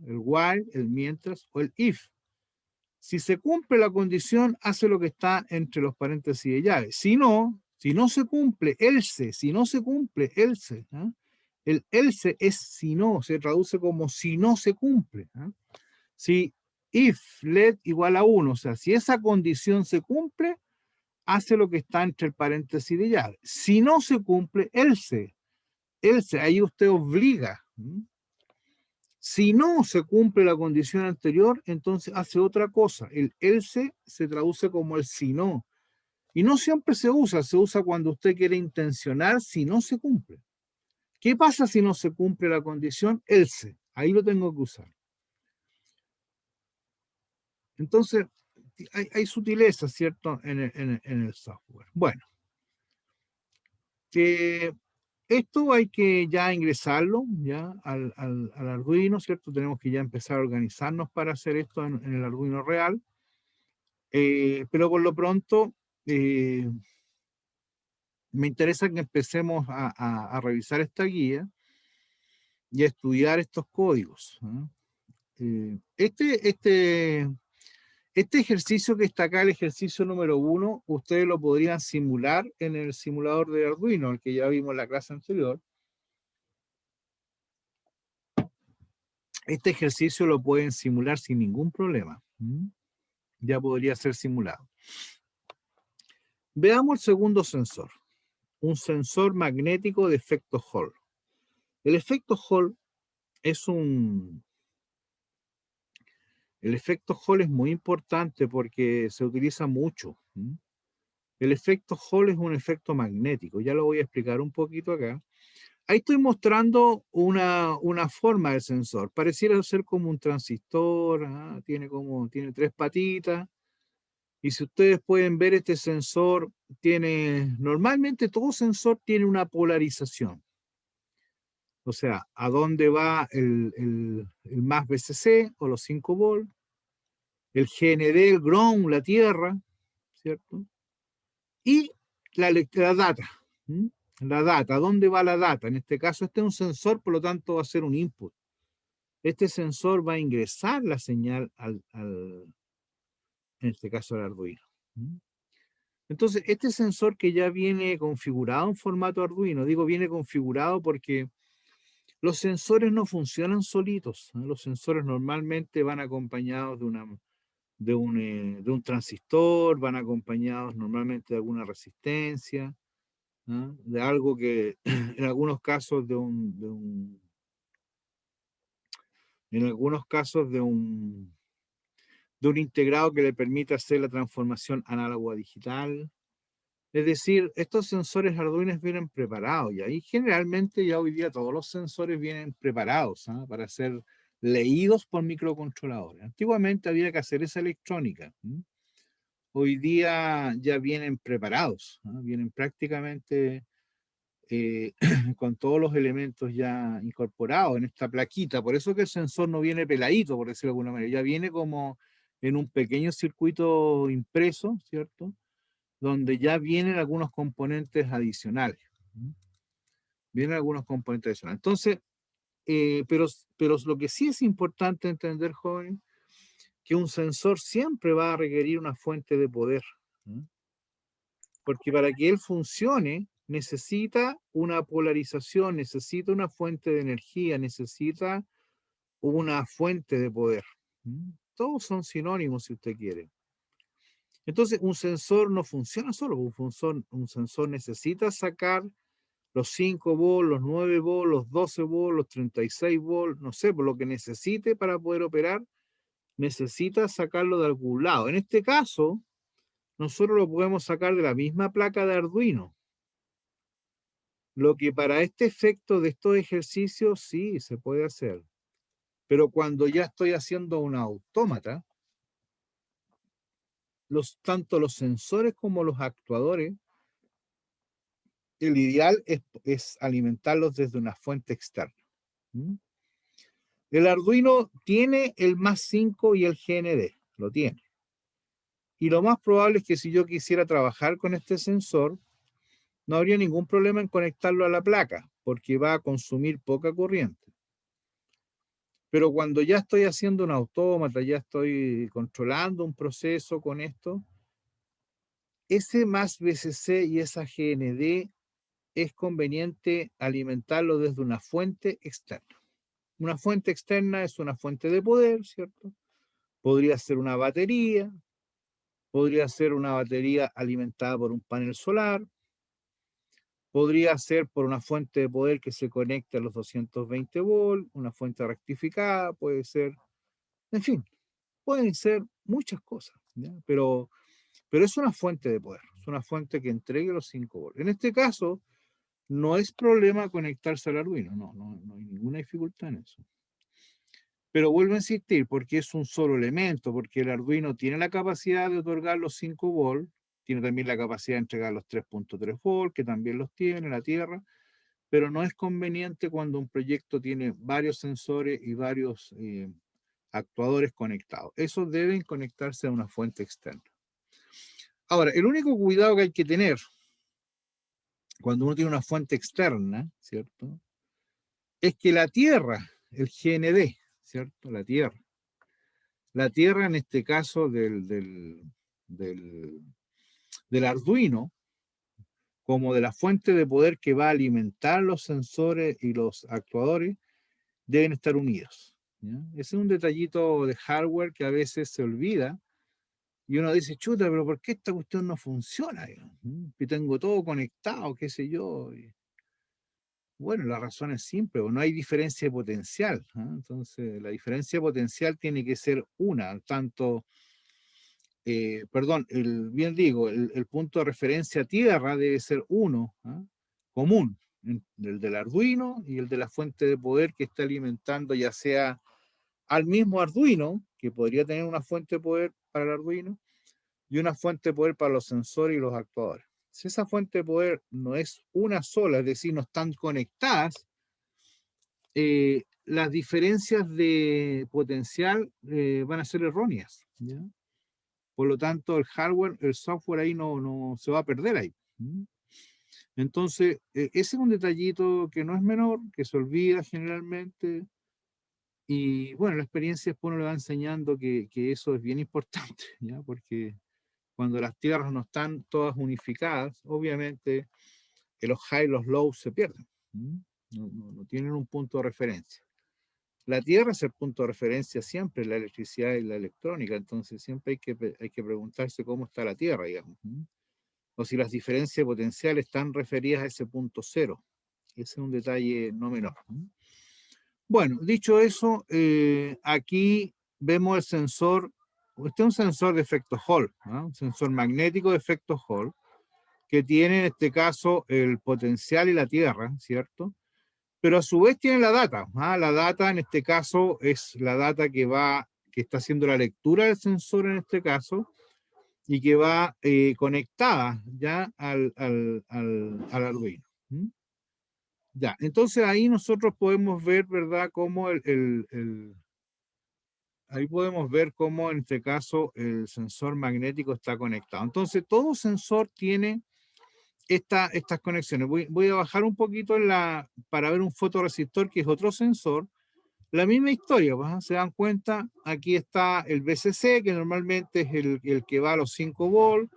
el while, el mientras o el if. Si se cumple la condición, hace lo que está entre los paréntesis de llave. Si no se cumple, else. Si no se cumple, else. El else es si no, se traduce como si no se cumple. Si if let igual a 1, o sea, si esa condición se cumple, hace lo que está entre el paréntesis de llave. Si no se cumple, else. Else, ahí usted obliga. Si no se cumple la condición anterior, entonces hace otra cosa. El else se traduce como el si no. Y no siempre se usa cuando usted quiere intencionar si no se cumple. ¿Qué pasa si no se cumple la condición? Else. Ahí lo tengo que usar. Entonces, hay sutilezas, ¿cierto? En el software. Bueno. Esto hay que ya ingresarlo ya al Arduino, ¿cierto? Tenemos que ya empezar a organizarnos para hacer esto en el Arduino real. Pero por lo pronto me interesa que empecemos a revisar esta guía y a estudiar estos códigos. Este ejercicio que está acá, el ejercicio número 1, ustedes lo podrían simular en el simulador de Arduino, el que ya vimos en la clase anterior. Este ejercicio lo pueden simular sin ningún problema. Ya podría ser simulado. Veamos el segundo sensor. Un sensor magnético de efecto Hall. El efecto Hall es El efecto Hall es muy importante porque se utiliza mucho. El efecto Hall es un efecto magnético. Ya lo voy a explicar un poquito acá. Ahí estoy mostrando una forma del sensor. Pareciera ser como un transistor. Tiene 3 patitas. Y si ustedes pueden ver, este sensor normalmente todo sensor tiene una polarización. O sea, a dónde va el más BCC o los 5 volts, el GND, el ground, la tierra, ¿cierto? Y la data. La data, ¿a dónde va la data? En este caso, este es un sensor, por lo tanto va a ser un input. Este sensor va a ingresar la señal en este caso al Arduino. Entonces, este sensor que ya viene configurado en formato Arduino, digo viene configurado porque los sensores no funcionan solitos. Los sensores normalmente van acompañados de un transistor, van acompañados normalmente de alguna resistencia, de algo que en algunos casos en algunos casos de un integrado que le permite hacer la transformación análogo a digital. Es decir, estos sensores Arduino vienen preparados y ahí generalmente ya hoy día todos los sensores vienen preparados para ser leídos por microcontroladores. Antiguamente había que hacer esa electrónica. Hoy día ya vienen preparados, vienen prácticamente con todos los elementos ya incorporados en esta plaquita. Por eso que el sensor no viene peladito, por decirlo de alguna manera, ya viene como en un pequeño circuito impreso, ¿cierto? Donde ya vienen algunos componentes adicionales. Vienen algunos componentes adicionales. Entonces, pero lo que sí es importante entender, joven, que un sensor siempre va a requerir una fuente de poder. Porque para que él funcione, necesita una polarización, necesita una fuente de energía, necesita una fuente de poder. Todos son sinónimos si usted quiere. Entonces, un sensor no funciona solo, un sensor necesita sacar los 5 volts, los 9 volts, los 12 volts, los 36 volts, no sé, por lo que necesite para poder operar, necesita sacarlo de algún lado. En este caso, nosotros lo podemos sacar de la misma placa de Arduino. Lo que para este efecto de estos ejercicios sí se puede hacer. Pero cuando ya estoy haciendo un autómata, tanto los sensores como los actuadores, el ideal es alimentarlos desde una fuente externa. El Arduino tiene el más 5 y el GND, lo tiene. Y lo más probable es que si yo quisiera trabajar con este sensor, no habría ningún problema en conectarlo a la placa, porque va a consumir poca corriente. Pero cuando ya estoy haciendo un autómata, ya estoy controlando un proceso con esto, ese más BCC y esa GND es conveniente alimentarlo desde una fuente externa. Una fuente externa es una fuente de poder, ¿cierto? Podría ser una batería, podría ser una batería alimentada por un panel solar, podría ser por una fuente de poder que se conecte a los 220 volts, una fuente rectificada, puede ser, en fin, pueden ser muchas cosas, ¿ya? Pero es una fuente de poder, es una fuente que entregue los 5 volts. En este caso, no es problema conectarse al Arduino, no hay ninguna dificultad en eso. Pero vuelvo a insistir, porque es un solo elemento, porque el Arduino tiene la capacidad de otorgar los 5 volts, tiene también la capacidad de entregar los 3.3 volts, que también los tiene la Tierra, pero no es conveniente cuando un proyecto tiene varios sensores y varios actuadores conectados. Esos deben conectarse a una fuente externa. Ahora, el único cuidado que hay que tener cuando uno tiene una fuente externa, ¿cierto? Es que la Tierra, el GND, ¿cierto? La Tierra, La tierra, en este caso del Arduino, como de la fuente de poder que va a alimentar los sensores y los actuadores, deben estar unidos, ¿ya? Ese es un detallito de hardware que a veces se olvida y uno dice, chuta, pero ¿por qué esta cuestión no funciona? Y tengo todo conectado, qué sé yo. Y bueno, la razón es simple, no hay diferencia de potencial, ¿ah? Entonces, la diferencia de potencial tiene que ser una, tanto, perdón, bien digo, el punto de referencia tierra debe ser uno, ¿ah? Común, el del Arduino y el de la fuente de poder que está alimentando ya sea al mismo Arduino, que podría tener una fuente de poder para el Arduino, y una fuente de poder para los sensores y los actuadores. Si esa fuente de poder no es una sola, es decir, no están conectadas, las diferencias de potencial van a ser erróneas, ¿ya? Por lo tanto, el hardware, el software ahí no se va a perder ahí. Entonces, ese es un detallito que no es menor, que se olvida generalmente. Y bueno, la experiencia después uno le va enseñando que eso es bien importante, ¿ya? Porque cuando las tierras no están todas unificadas, obviamente los high y los low se pierden. No tienen un punto de referencia. La tierra es el punto de referencia siempre, la electricidad y la electrónica, entonces siempre hay que preguntarse cómo está la tierra, digamos. O si las diferencias potenciales están referidas a ese punto cero. Ese es un detalle no menor. Bueno, dicho eso, aquí vemos el sensor. Este es un sensor de efecto Hall, ¿no? Un sensor magnético de efecto Hall, que tiene en este caso el potencial y la tierra, ¿cierto? Pero a su vez tiene la data. La data en este caso es la data que está haciendo la lectura del sensor en este caso, y que va conectada ya al Arduino. Ya, entonces ahí nosotros podemos ver, ¿verdad?, cómo ahí podemos ver cómo en este caso el sensor magnético está conectado. Entonces todo sensor tiene estas conexiones. Voy a bajar un poquito para ver un fotoresistor, que es otro sensor. La misma historia, pues, se dan cuenta, aquí está el VCC, que normalmente es el que va a los 5 volts,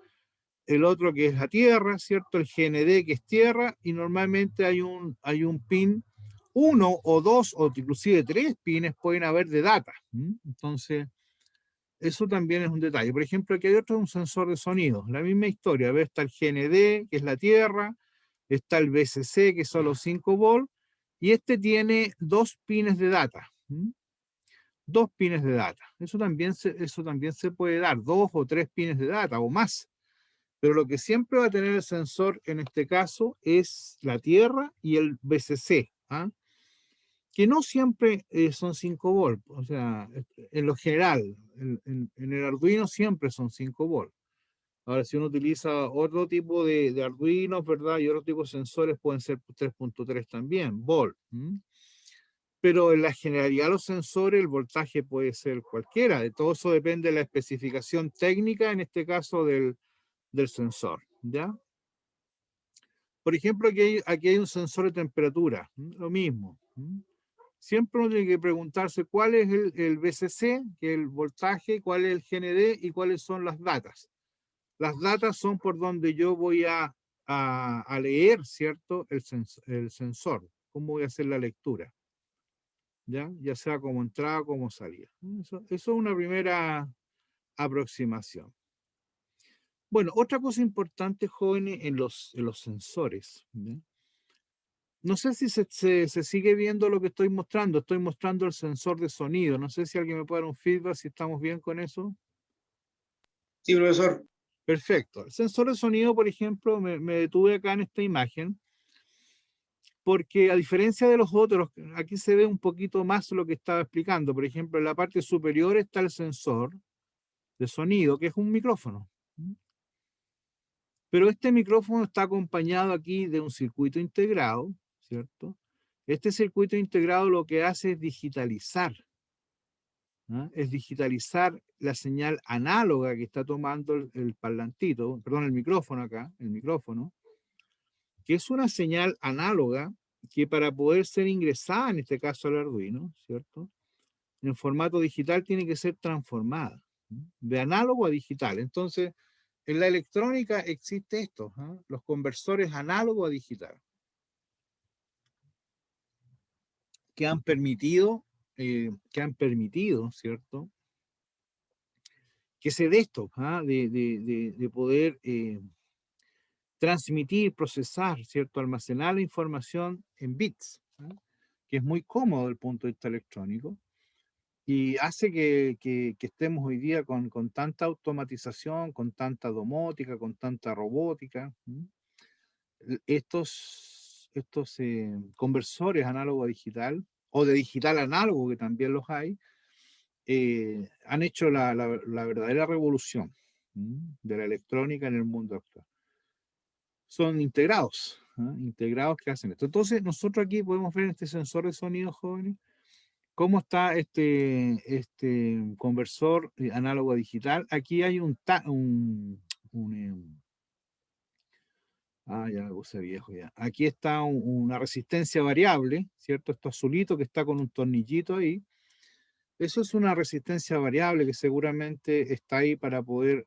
el otro que es la tierra, ¿cierto? El GND, que es tierra, y normalmente hay un pin, uno o dos, o inclusive tres pines pueden haber de data. Entonces, eso también es un detalle. Por ejemplo, aquí hay otro, un sensor de sonido, la misma historia. Está el GND, que es la tierra, está el VCC, que son los 5 volts, y este tiene dos pines de data. Dos pines de data. Eso también se puede dar, dos o tres pines de data o más. Pero lo que siempre va a tener el sensor en este caso es la tierra y el VCC, que no siempre son 5 volts. O sea, en lo general, en el Arduino siempre son 5 volts. Ahora, si uno utiliza otro tipo de Arduinos, ¿verdad? Y otro tipo de sensores pueden ser 3.3 también, volt. Pero en la generalidad de los sensores el voltaje puede ser cualquiera. De todo eso depende de la especificación técnica, en este caso del sensor, ¿ya? Por ejemplo, aquí hay un sensor de temperatura, lo mismo. Siempre uno tiene que preguntarse cuál es el VCC, que es el voltaje, cuál es el GND y cuáles son las datas. Las datas son por donde yo voy a leer, ¿cierto? El sensor. ¿Cómo voy a hacer la lectura? Ya sea como entrada o como salida. Eso es una primera aproximación. Bueno, otra cosa importante, jóvenes, en los sensores, ¿ya? No sé si se sigue viendo lo que estoy mostrando. Estoy mostrando el sensor de sonido. No sé si alguien me puede dar un feedback, si estamos bien con eso. Sí, profesor. Perfecto. El sensor de sonido, por ejemplo, me detuve acá en esta imagen, porque a diferencia de los otros, aquí se ve un poquito más lo que estaba explicando. Por ejemplo, en la parte superior está el sensor de sonido, que es un micrófono. Pero este micrófono está acompañado aquí de un circuito integrado, ¿cierto? Este circuito integrado lo que hace es digitalizar, ¿no? Es digitalizar la señal análoga que está tomando el parlantito, perdón, el micrófono acá, el micrófono, que es una señal análoga que para poder ser ingresada, en este caso al Arduino, ¿cierto? en formato digital tiene que ser transformada, ¿no? De análogo a digital. Entonces, en la electrónica existe esto, ¿no? Los conversores análogo a digital, que han permitido, ¿cierto? Que se dé esto, ¿ah? De poder transmitir, procesar, ¿cierto? Almacenar la información en bits, ¿ah? Que es muy cómodo desde el punto de vista electrónico y hace que estemos hoy día con tanta automatización, con tanta domótica, con tanta robótica. ¿Sí? Estos conversores análogo a digital, o de digital a análogo, que también los hay, han hecho la verdadera revolución, ¿sí? De la electrónica en el mundo actual. Son integrados, ¿eh? Integrados que hacen esto. Entonces, nosotros aquí podemos ver en este sensor de sonido, jóvenes, cómo está este conversor análogo a digital. Aquí hay ya me puse viejo ya. Aquí está una resistencia variable, ¿cierto? Esto azulito que está con un tornillito ahí. Eso es una resistencia variable que seguramente está ahí para poder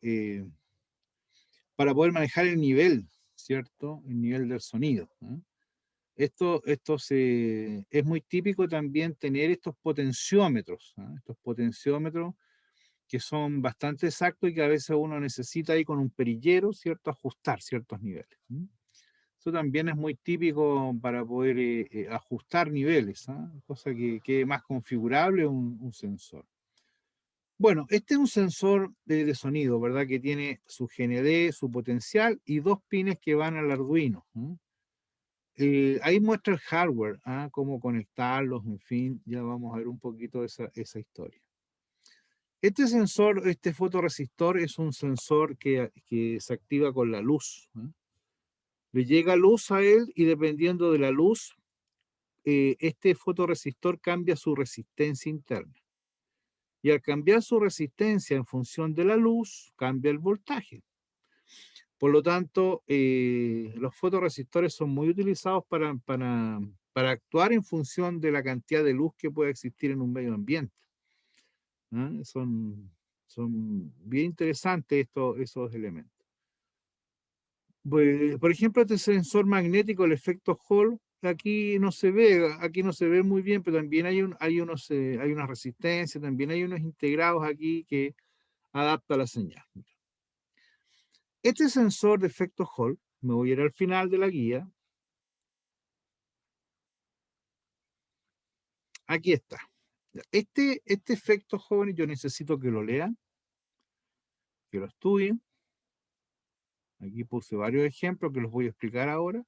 manejar el nivel, ¿cierto? El nivel del sonido, ¿eh? Esto es muy típico también tener estos potenciómetros, ¿eh? Estos potenciómetros que son bastante exactos y que a veces uno necesita ahí con un perillero, ¿cierto? Ajustar ciertos niveles, ¿eh? Eso también es muy típico para poder ajustar niveles, ¿eh? Cosa que quede más configurable un sensor. Bueno, este es un sensor de sonido, ¿verdad? Que tiene su GND, su potencial y dos pines que van al Arduino, ¿eh? Ahí muestra el hardware, ¿ah? Cómo conectarlos, en fin, ya vamos a ver un poquito esa historia. Este sensor, este fotoresistor, es un sensor que se activa con la luz, ¿eh? Le llega luz a él y dependiendo de la luz, este fotoresistor cambia su resistencia interna. Y al cambiar su resistencia en función de la luz, cambia el voltaje. Por lo tanto, los fotoresistores son muy utilizados para actuar en función de la cantidad de luz que puede existir en un medio ambiente, ¿eh? Son bien interesantes esos elementos. Pues, por ejemplo, este sensor magnético, el efecto Hall, aquí no se ve muy bien, pero también hay una resistencia, también hay unos integrados aquí que adapta la señal. Este sensor de efecto Hall, me voy a ir al final de la guía. Aquí está. Este efecto, jóvenes, yo necesito que lo lean, que lo estudien. Aquí puse varios ejemplos que los voy a explicar ahora.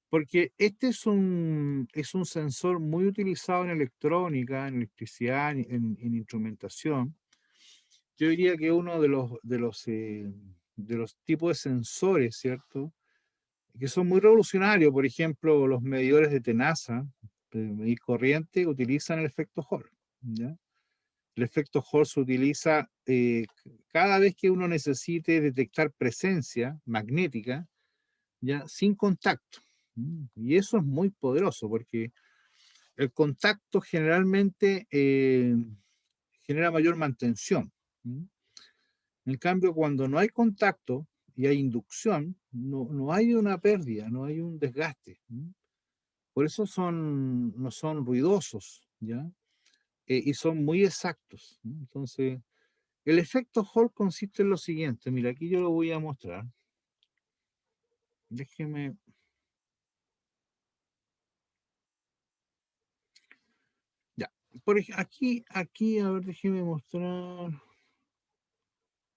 Porque este es un sensor muy utilizado en electrónica, en electricidad, en instrumentación. Yo diría que uno de los tipos de sensores, ¿cierto? Que son muy revolucionarios. Por ejemplo, los medidores de tenaza, de medir corriente, utilizan el efecto Hall, ¿ya? El efecto Hall se utiliza cada vez que uno necesite detectar presencia magnética, ya sin contacto. Y eso es muy poderoso porque el contacto generalmente genera mayor mantención. En cambio, cuando no hay contacto y hay inducción, no hay una pérdida, no hay un desgaste. Por eso no son ruidosos, ¿ya? Y son muy exactos, ¿no? Entonces, el efecto Hall consiste en lo siguiente. Mira, aquí yo lo voy a mostrar. Déjeme. Ya. Aquí, a ver, déjeme mostrar.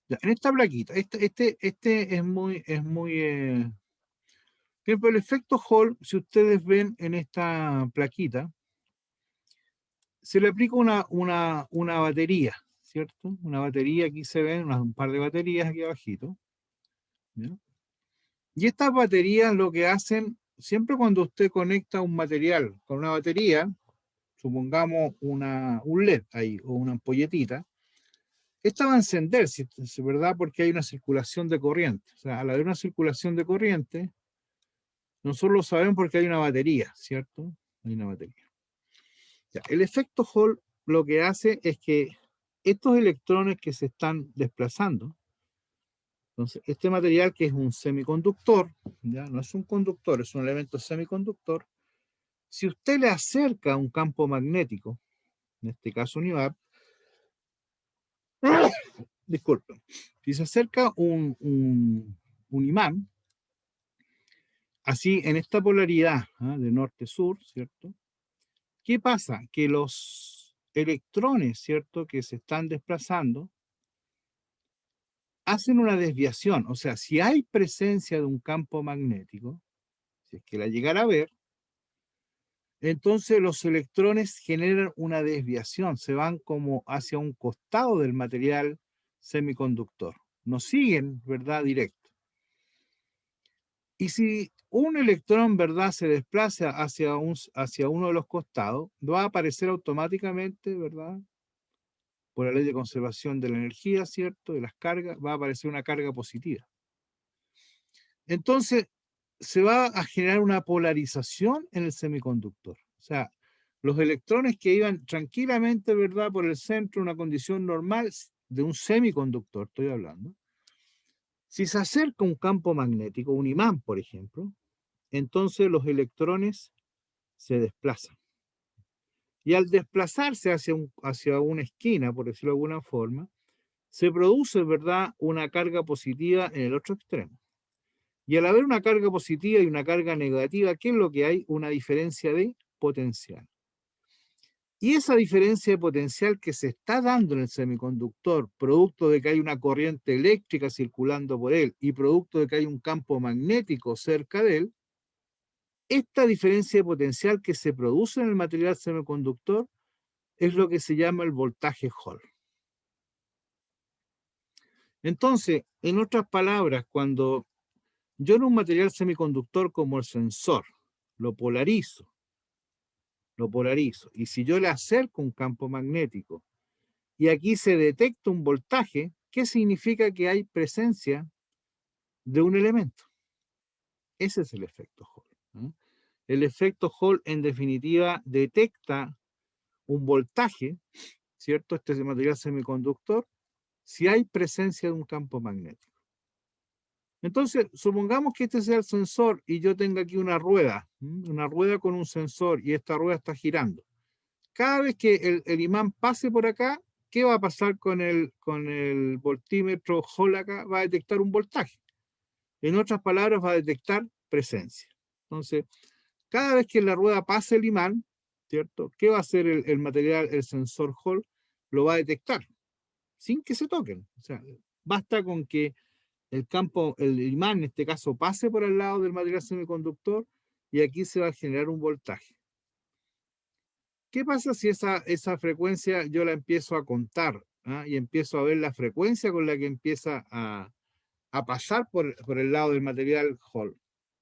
Ya, en esta plaquita, este es muy, por ejemplo, el efecto Hall, si ustedes ven en esta plaquita, se le aplica una batería, ¿cierto? Una batería, aquí se ven un par de baterías aquí abajito, ¿ya? Y estas baterías lo que hacen, siempre cuando usted conecta un material con una batería, supongamos un LED ahí o una ampolletita, esta va a encenderse, ¿verdad? Porque hay una circulación de corriente. O sea, al haber una circulación de corriente, nosotros lo sabemos porque hay una batería, ¿cierto? Hay una batería. Ya, el efecto Hall lo que hace es que estos electrones que se están desplazando, entonces este material que es un semiconductor, ya no es un conductor, es un elemento semiconductor, si usted le acerca un campo magnético, en este caso un IMAP, disculpen, si se acerca un imán, así en esta polaridad de norte-sur, ¿cierto? ¿Qué pasa? Que los electrones, ¿cierto?, que se están desplazando, hacen una desviación. O sea, si hay presencia de un campo magnético, si es que la llegara a ver, entonces los electrones generan una desviación, se van como hacia un costado del material semiconductor. No siguen, ¿verdad?, directo. Y si un electrón, ¿verdad?, se desplaza hacia uno de los costados, va a aparecer automáticamente, ¿verdad?, por la ley de conservación de la energía, ¿cierto?, de las cargas, va a aparecer una carga positiva. Entonces, se va a generar una polarización en el semiconductor. O sea, los electrones que iban tranquilamente, ¿verdad?, por el centro, una condición normal de un semiconductor, estoy hablando. Si se acerca un campo magnético, un imán, por ejemplo, entonces los electrones se desplazan. Y al desplazarse hacia una esquina, por decirlo de alguna forma, se produce, ¿verdad?, una carga positiva en el otro extremo. Y al haber una carga positiva y una carga negativa, ¿qué es lo que hay? Una diferencia de potencial. Y esa diferencia de potencial que se está dando en el semiconductor, producto de que hay una corriente eléctrica circulando por él y producto de que hay un campo magnético cerca de él, esta diferencia de potencial que se produce en el material semiconductor es lo que se llama el voltaje Hall. Entonces, en otras palabras, cuando yo en un material semiconductor como el sensor lo polarizo, y si yo le acerco un campo magnético y aquí se detecta un voltaje, ¿qué significa? Que hay presencia de un elemento. Ese es el efecto Hall, ¿no? El efecto Hall, en definitiva, detecta un voltaje, ¿cierto? Este es el material semiconductor, si hay presencia de un campo magnético. Entonces, supongamos que este sea el sensor y yo tenga aquí una rueda con un sensor y esta rueda está girando. Cada vez que el imán pase por acá, ¿qué va a pasar con el voltímetro Hall acá? Va a detectar un voltaje. En otras palabras, va a detectar presencia. Entonces, cada vez que la rueda pase el imán, ¿cierto? ¿Qué va a hacer el material, el sensor Hall? Lo va a detectar, sin que se toquen. O sea, basta con que el imán en este caso pase por al lado del material semiconductor y aquí se va a generar un voltaje. ¿Qué pasa si esa frecuencia yo la empiezo a contar y empiezo a ver la frecuencia con la que empieza a pasar por el lado del material Hall?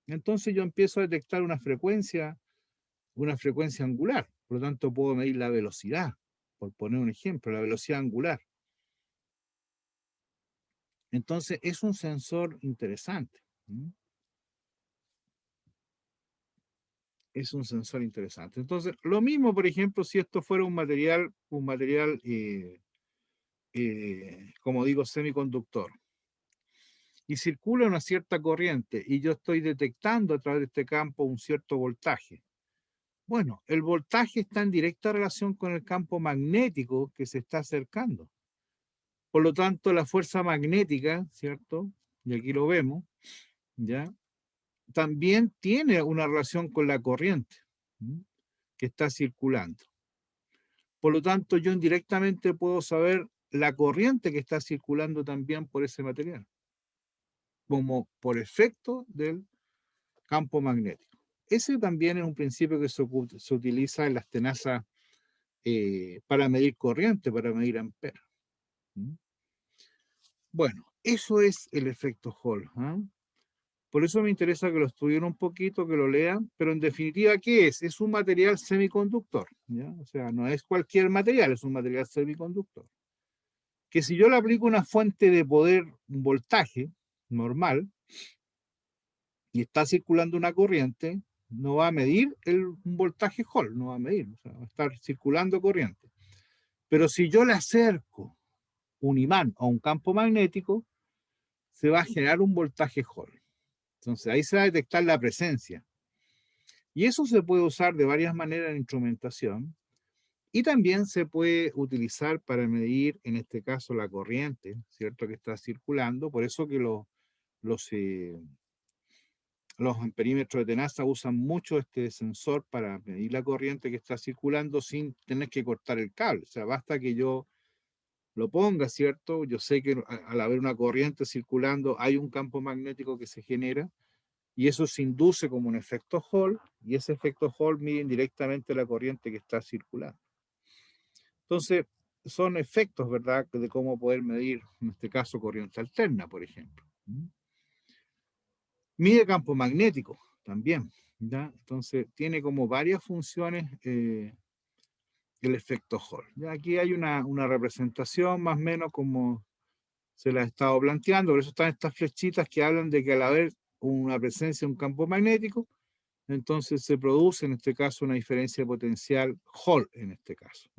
Entonces yo empiezo a detectar una frecuencia angular. Por lo tanto, puedo medir la velocidad, por poner un ejemplo, la velocidad angular. Entonces, es un sensor interesante. Es un sensor interesante. Entonces, lo mismo, por ejemplo, si esto fuera un material como digo, semiconductor, y circula una cierta corriente, y yo estoy detectando a través de este campo un cierto voltaje. Bueno, el voltaje está en directa relación con el campo magnético que se está acercando. Por lo tanto, la fuerza magnética, ¿cierto? Y aquí lo vemos, ¿ya? También tiene una relación con la corriente que está circulando. Por lo tanto, yo indirectamente puedo saber la corriente que está circulando también por ese material, como por efecto del campo magnético. Ese también es un principio que se utiliza en las tenazas para medir corriente, para medir amperes. Bueno, eso es el efecto Hall. Por eso me interesa que lo estudien un poquito, que lo lean, pero en definitiva, ¿qué es? Es un material semiconductor, ¿ya? O sea, no es cualquier material, es un material semiconductor. Que si yo le aplico una fuente de poder, un voltaje normal, y está circulando una corriente, no va a medir un voltaje Hall, no va a medir, o sea, va a estar circulando corriente. Pero si yo le acerco un imán a un campo magnético, se va a generar un voltaje Hall. Entonces ahí se va a detectar la presencia. Y eso se puede usar de varias maneras en instrumentación. Y también se puede utilizar para medir, en este caso, la corriente, ¿cierto? Que está circulando. Por eso que los amperímetros de TENASA usan mucho este sensor para medir la corriente que está circulando sin tener que cortar el cable. O sea, basta que yo lo ponga, ¿cierto? Yo sé que al haber una corriente circulando hay un campo magnético que se genera y eso se induce como un efecto Hall y ese efecto Hall mide directamente la corriente que está circulando. Entonces, son efectos, ¿verdad?, de cómo poder medir, en este caso, corriente alterna, por ejemplo. Mide campo magnético también, ¿ya? Entonces, tiene como varias funciones el efecto Hall. ¿Ya? Aquí hay una representación más o menos como se la he estado planteando, por eso están estas flechitas que hablan de que al haber una presencia de un campo magnético, entonces se produce en este caso una diferencia de potencial Hall en este caso.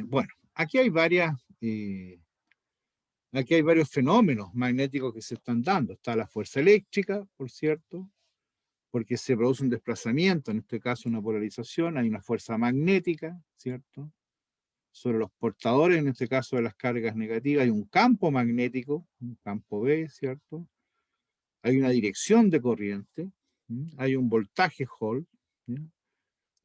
Bueno, aquí hay varios fenómenos magnéticos que se están dando. Está la fuerza eléctrica, por cierto, porque se produce un desplazamiento, en este caso una polarización, hay una fuerza magnética, ¿cierto? Sobre los portadores, en este caso de las cargas negativas, hay un campo magnético, un campo B, ¿cierto? Hay una dirección de corriente, hay un voltaje Hall, ¿ya?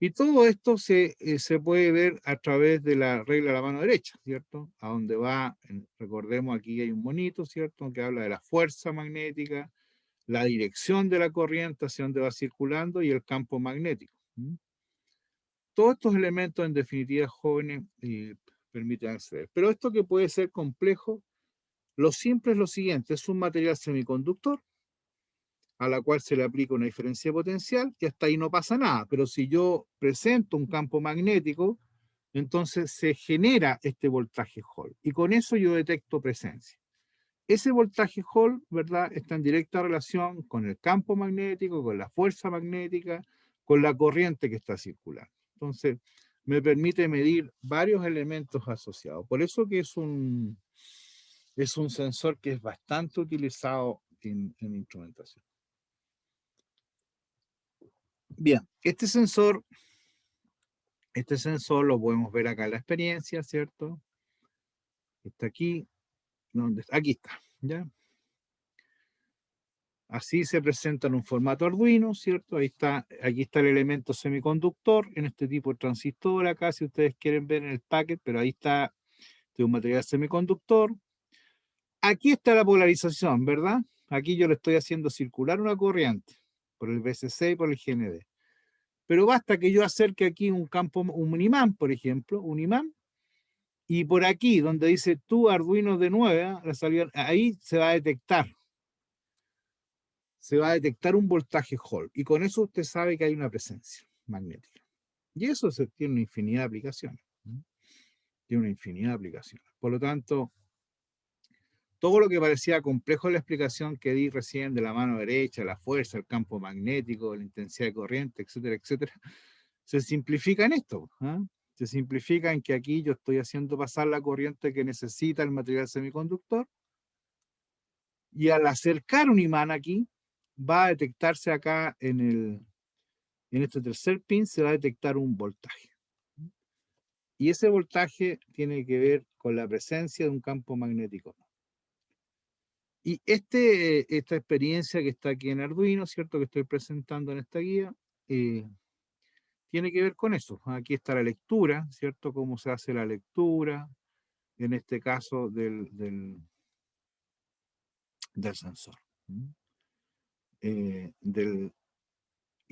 Y todo esto se puede ver a través de la regla de la mano derecha, ¿cierto? A donde va, recordemos aquí hay un monito, ¿cierto? Que habla de la fuerza magnética, la dirección de la corriente hacia donde va circulando y el campo magnético. Todos estos elementos, en definitiva, jóvenes, permiten acceder. Pero esto que puede ser complejo, lo simple es lo siguiente, es un material semiconductor, a la cual se le aplica una diferencia potencial, y hasta ahí no pasa nada. Pero si yo presento un campo magnético, entonces se genera este voltaje Hall. Y con eso yo detecto presencia. Ese voltaje Hall, ¿verdad?, está en directa relación con el campo magnético, con la fuerza magnética, con la corriente que está circulando. Entonces, me permite medir varios elementos asociados. Por eso que es un sensor que es bastante utilizado en instrumentación. Bien, este sensor lo podemos ver acá en la experiencia, ¿cierto? Está aquí, aquí está, ¿ya? Así se presenta en un formato Arduino, ¿cierto? Ahí está, aquí está el elemento semiconductor en este tipo de transistor acá, si ustedes quieren ver en el packet, pero ahí está de un material semiconductor. Aquí está la polarización, ¿verdad? Aquí yo le estoy haciendo circular una corriente por el VCC y por el GND. Pero basta que yo acerque aquí un campo, un imán, por ejemplo, un imán, y por aquí, donde dice tu Arduino de 9, la salida, ahí se va a detectar un voltaje Hall, y con eso usted sabe que hay una presencia magnética. Y eso tiene una infinidad de aplicaciones. Tiene una infinidad de aplicaciones. Por lo tanto, todo lo que parecía complejo en la explicación que di recién de la mano derecha, la fuerza, el campo magnético, la intensidad de corriente, etcétera, etcétera, se simplifica en esto. Se simplifica en que aquí yo estoy haciendo pasar la corriente que necesita el material semiconductor, y al acercar un imán aquí, va a detectarse acá en este tercer pin, se va a detectar un voltaje. Y ese voltaje tiene que ver con la presencia de un campo magnético. Y esta experiencia que está aquí en Arduino, ¿cierto?, que estoy presentando en esta guía, tiene que ver con eso. Aquí está la lectura, ¿cierto?, cómo se hace la lectura, en este caso del sensor. Y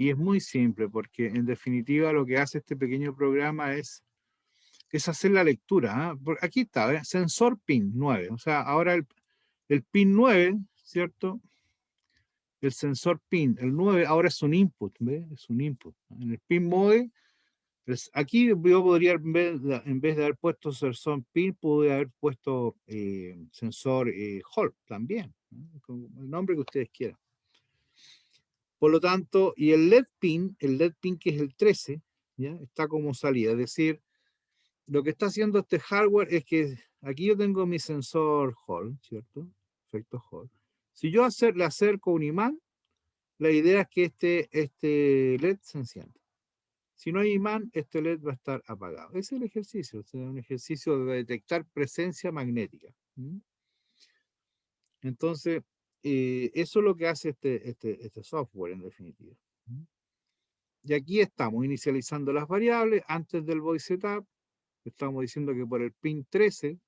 es muy simple, porque en definitiva lo que hace este pequeño programa es hacer la lectura. Aquí está, sensor pin 9. O sea, ahora el pin 9, ¿cierto? El sensor pin, el 9, ahora es un input, ¿ves? Es un input. En el pin mode, aquí yo podría, en vez de haber puesto sensor pin, pude haber puesto sensor Hall también, ¿no? Con el nombre que ustedes quieran. Por lo tanto, y el LED pin que es el 13, ¿ya?, está como salida, es decir, lo que está haciendo este hardware es que aquí yo tengo mi sensor Hall, ¿cierto? Efecto Hall. Si yo le acerco un imán, la idea es que este LED se encienda. Si no hay imán, este LED va a estar apagado. Ese es el ejercicio, o sea, un ejercicio de detectar presencia magnética. Entonces, eso es lo que hace este software en definitiva. Y aquí estamos inicializando las variables antes del voice setup. Estamos diciendo que por el pin 13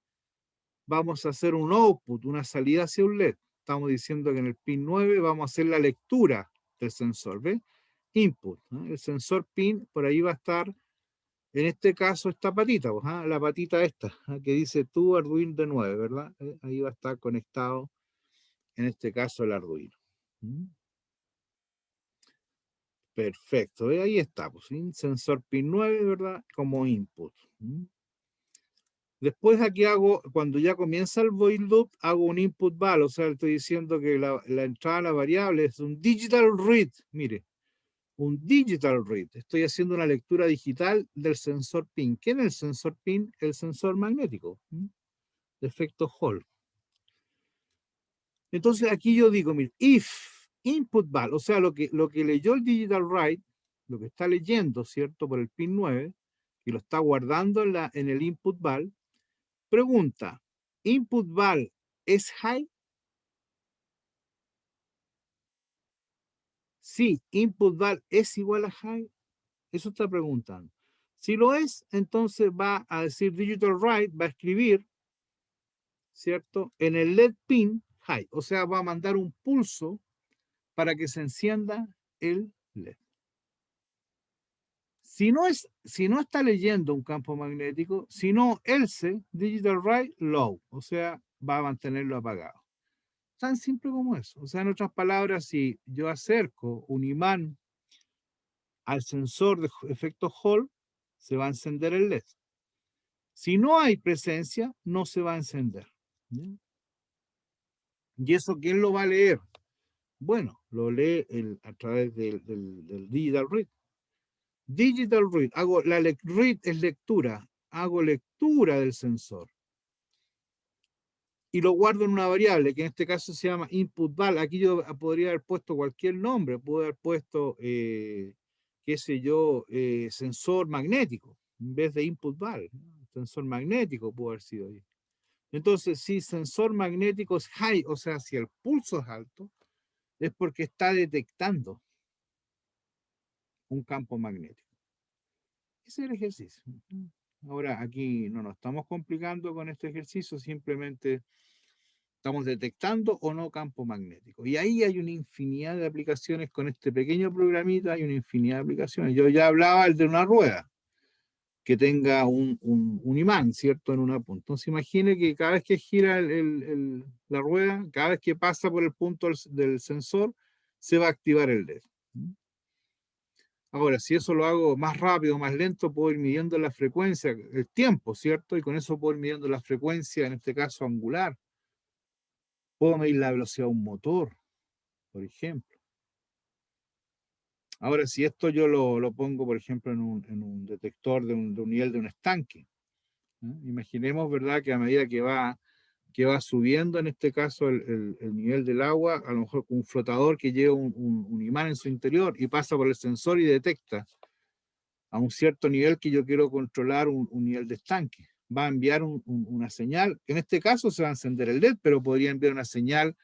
vamos a hacer un output, una salida hacia un LED. Estamos diciendo que en el pin 9 vamos a hacer la lectura del sensor, ¿ves? Input, ¿no? El sensor pin, por ahí va a estar, en este caso, esta patita, pues, ¿ah? La patita esta, ¿ah? Que dice tu Arduino de 9, ¿verdad? Ahí va a estar conectado, en este caso, el Arduino. Perfecto, ahí está, pues, ¿sí? Sensor pin 9, ¿verdad? Como input. Después aquí hago, cuando ya comienza el void loop, hago un input val, o sea, estoy diciendo que la entrada a la variable es un digital read, mire, un digital read. Estoy haciendo una lectura digital del sensor pin. ¿Qué es el sensor pin? El sensor magnético, de efecto Hall. Entonces aquí yo digo, mire, if input val, o sea, lo que leyó el digital write, lo que está leyendo, ¿cierto? Por el pin 9, y lo está guardando en el input val, pregunta, ¿input val es high? Sí, input val es igual a high. Eso está preguntando. Si lo es, entonces va a decir digital write, va a escribir, ¿cierto? En el LED pin high. O sea, va a mandar un pulso para que se encienda el LED. Si no está leyendo un campo magnético, si no, else, digital write low. O sea, va a mantenerlo apagado. Tan simple como eso. O sea, en otras palabras, si yo acerco un imán al sensor de efecto Hall, se va a encender el LED. Si no hay presencia, no se va a encender. ¿Sí? ¿Y eso quién lo va a leer? Bueno, lo lee a través del digital read. Digital read, read es lectura, hago lectura del sensor. Y lo guardo en una variable, que en este caso se llama input val. Aquí yo podría haber puesto cualquier nombre, puedo haber puesto, qué sé yo, sensor magnético, en vez de input val. Sensor magnético pudo haber sido ahí. Entonces, si sensor magnético es high, o sea, si el pulso es alto, es porque está detectando un campo magnético. Ese es el ejercicio. Ahora, aquí no nos estamos complicando con este ejercicio, simplemente estamos detectando o no campo magnético. Y ahí hay una infinidad de aplicaciones con este pequeño programita, hay una infinidad de aplicaciones. Yo ya hablaba el de una rueda que tenga un imán, ¿cierto? En una punta. Entonces imagine que cada vez que gira la rueda, cada vez que pasa por el punto del sensor, se va a activar el LED. Ahora, si eso lo hago más rápido, más lento, puedo ir midiendo la frecuencia, el tiempo, ¿cierto? Y con eso puedo ir midiendo la frecuencia, en este caso angular. Puedo medir la velocidad de un motor, por ejemplo. Ahora, si esto yo lo pongo, por ejemplo, en un detector de un nivel de un estanque, ¿no? Imaginemos, ¿verdad?, que a medida que va subiendo, en este caso, el nivel del agua, a lo mejor con un flotador que lleva un imán en su interior y pasa por el sensor y detecta a un cierto nivel que yo quiero controlar un nivel de estanque. Va a enviar una señal. En este caso se va a encender el LED, pero podría enviar una señal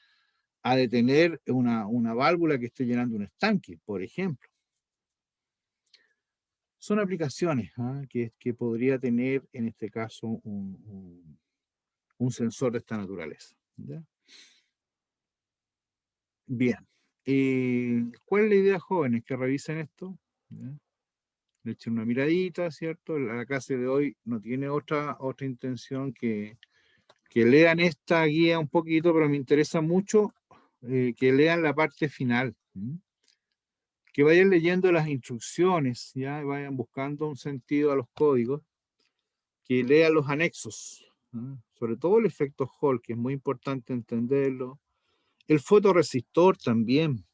a detener una válvula que esté llenando un estanque, por ejemplo. Son aplicaciones que podría tener, en este caso, un sensor de esta naturaleza. ¿Ya? Bien. ¿Cuál es la idea, jóvenes? Que revisen esto. ¿Ya? Le echen una miradita, ¿cierto? La clase de hoy no tiene otra intención que lean esta guía un poquito, pero me interesa mucho que lean la parte final. Que vayan leyendo las instrucciones, ya vayan buscando un sentido a los códigos, que lean los anexos, sobre todo el efecto Hall, que es muy importante entenderlo, el fotoresistor también,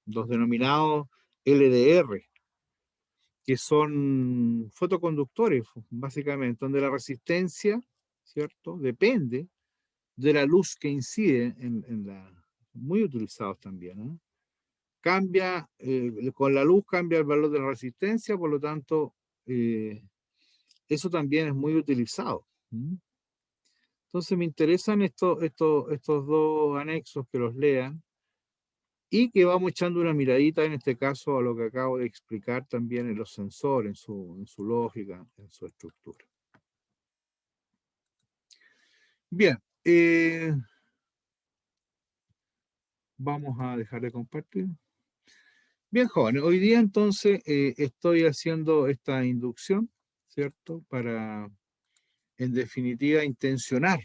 los denominados LDR, que son fotoconductores, básicamente, donde la resistencia, ¿cierto?, depende de la luz que incide en la... Muy utilizados también, ¿eh? Cambia, con la luz cambia el valor de la resistencia, por lo tanto, eso también es muy utilizado. Entonces me interesan estos dos anexos, que los lean, y que vamos echando una miradita, en este caso, a lo que acabo de explicar también en los sensores, en su lógica, en su estructura. Bien, vamos a dejar de compartir. Bien, jóvenes, hoy día entonces estoy haciendo esta inducción, ¿cierto? Para, en definitiva, intencionar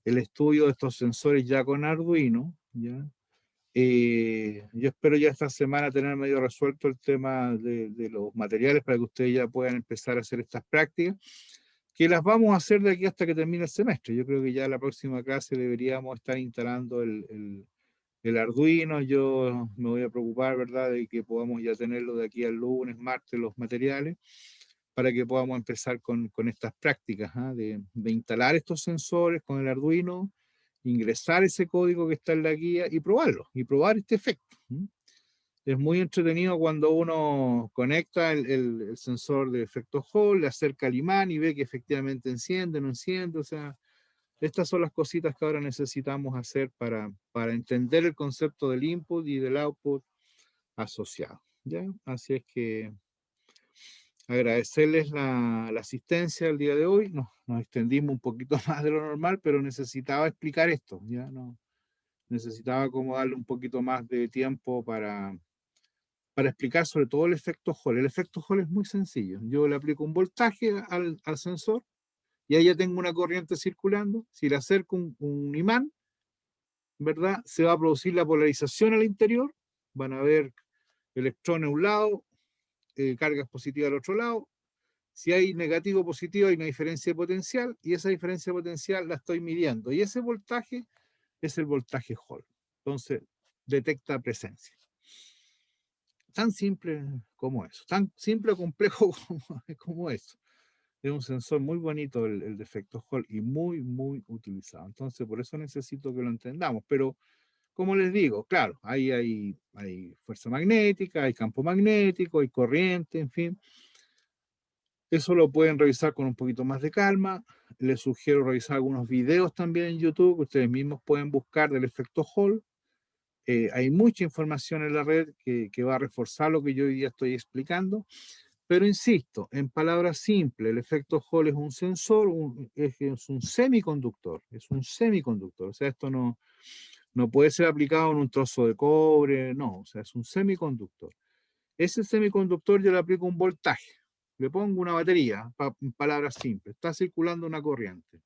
el estudio de estos sensores ya con Arduino, ¿ya? Yo espero ya esta semana tener medio resuelto el tema de los materiales para que ustedes ya puedan empezar a hacer estas prácticas, que las vamos a hacer de aquí hasta que termine el semestre. Yo creo que ya la próxima clase deberíamos estar instalando el Arduino. Yo me voy a preocupar, ¿verdad?, de que podamos ya tenerlo de aquí al lunes, martes, los materiales, para que podamos empezar con estas prácticas, de instalar estos sensores con el Arduino, ingresar ese código que está en la guía y probarlo, y probar este efecto. Es muy entretenido cuando uno conecta el sensor de efecto Hall, le acerca al imán y ve que efectivamente enciende, no enciende. O sea, estas son las cositas que ahora necesitamos hacer para entender el concepto del input y del output asociado, ¿ya? Así es que agradecerles la asistencia el día de hoy. Nos extendimos un poquito más de lo normal, pero necesitaba explicar esto, ¿ya? No, necesitaba como darle un poquito más de tiempo para explicar sobre todo el efecto Hall. El efecto Hall es muy sencillo. Yo le aplico un voltaje al sensor y ahí ya tengo una corriente circulando. Si le acerco un imán, ¿verdad?, se va a producir la polarización al interior. Van a haber electrones a un lado, cargas positivas al otro lado. Si hay negativo o positivo, hay una diferencia de potencial, y esa diferencia de potencial la estoy midiendo. Y ese voltaje es el voltaje Hall. Entonces, detecta presencia. Tan simple como eso. Tan simple o complejo como eso. Es un sensor muy bonito el de efecto Hall y muy, muy utilizado. Entonces, por eso necesito que lo entendamos. Pero, como les digo, claro, hay fuerza magnética, hay campo magnético, hay corriente, en fin. Eso lo pueden revisar con un poquito más de calma. Les sugiero revisar algunos videos también en YouTube, que ustedes mismos pueden buscar del efecto Hall. Hay mucha información en la red que va a reforzar lo que yo hoy día estoy explicando. Pero insisto, en palabras simples, el efecto Hall es un sensor, es un semiconductor, es un semiconductor. O sea, esto no puede ser aplicado en un trozo de cobre, no, o sea, es un semiconductor. Ese semiconductor yo le aplico un voltaje, le pongo una batería, en palabras simples, está circulando una corriente.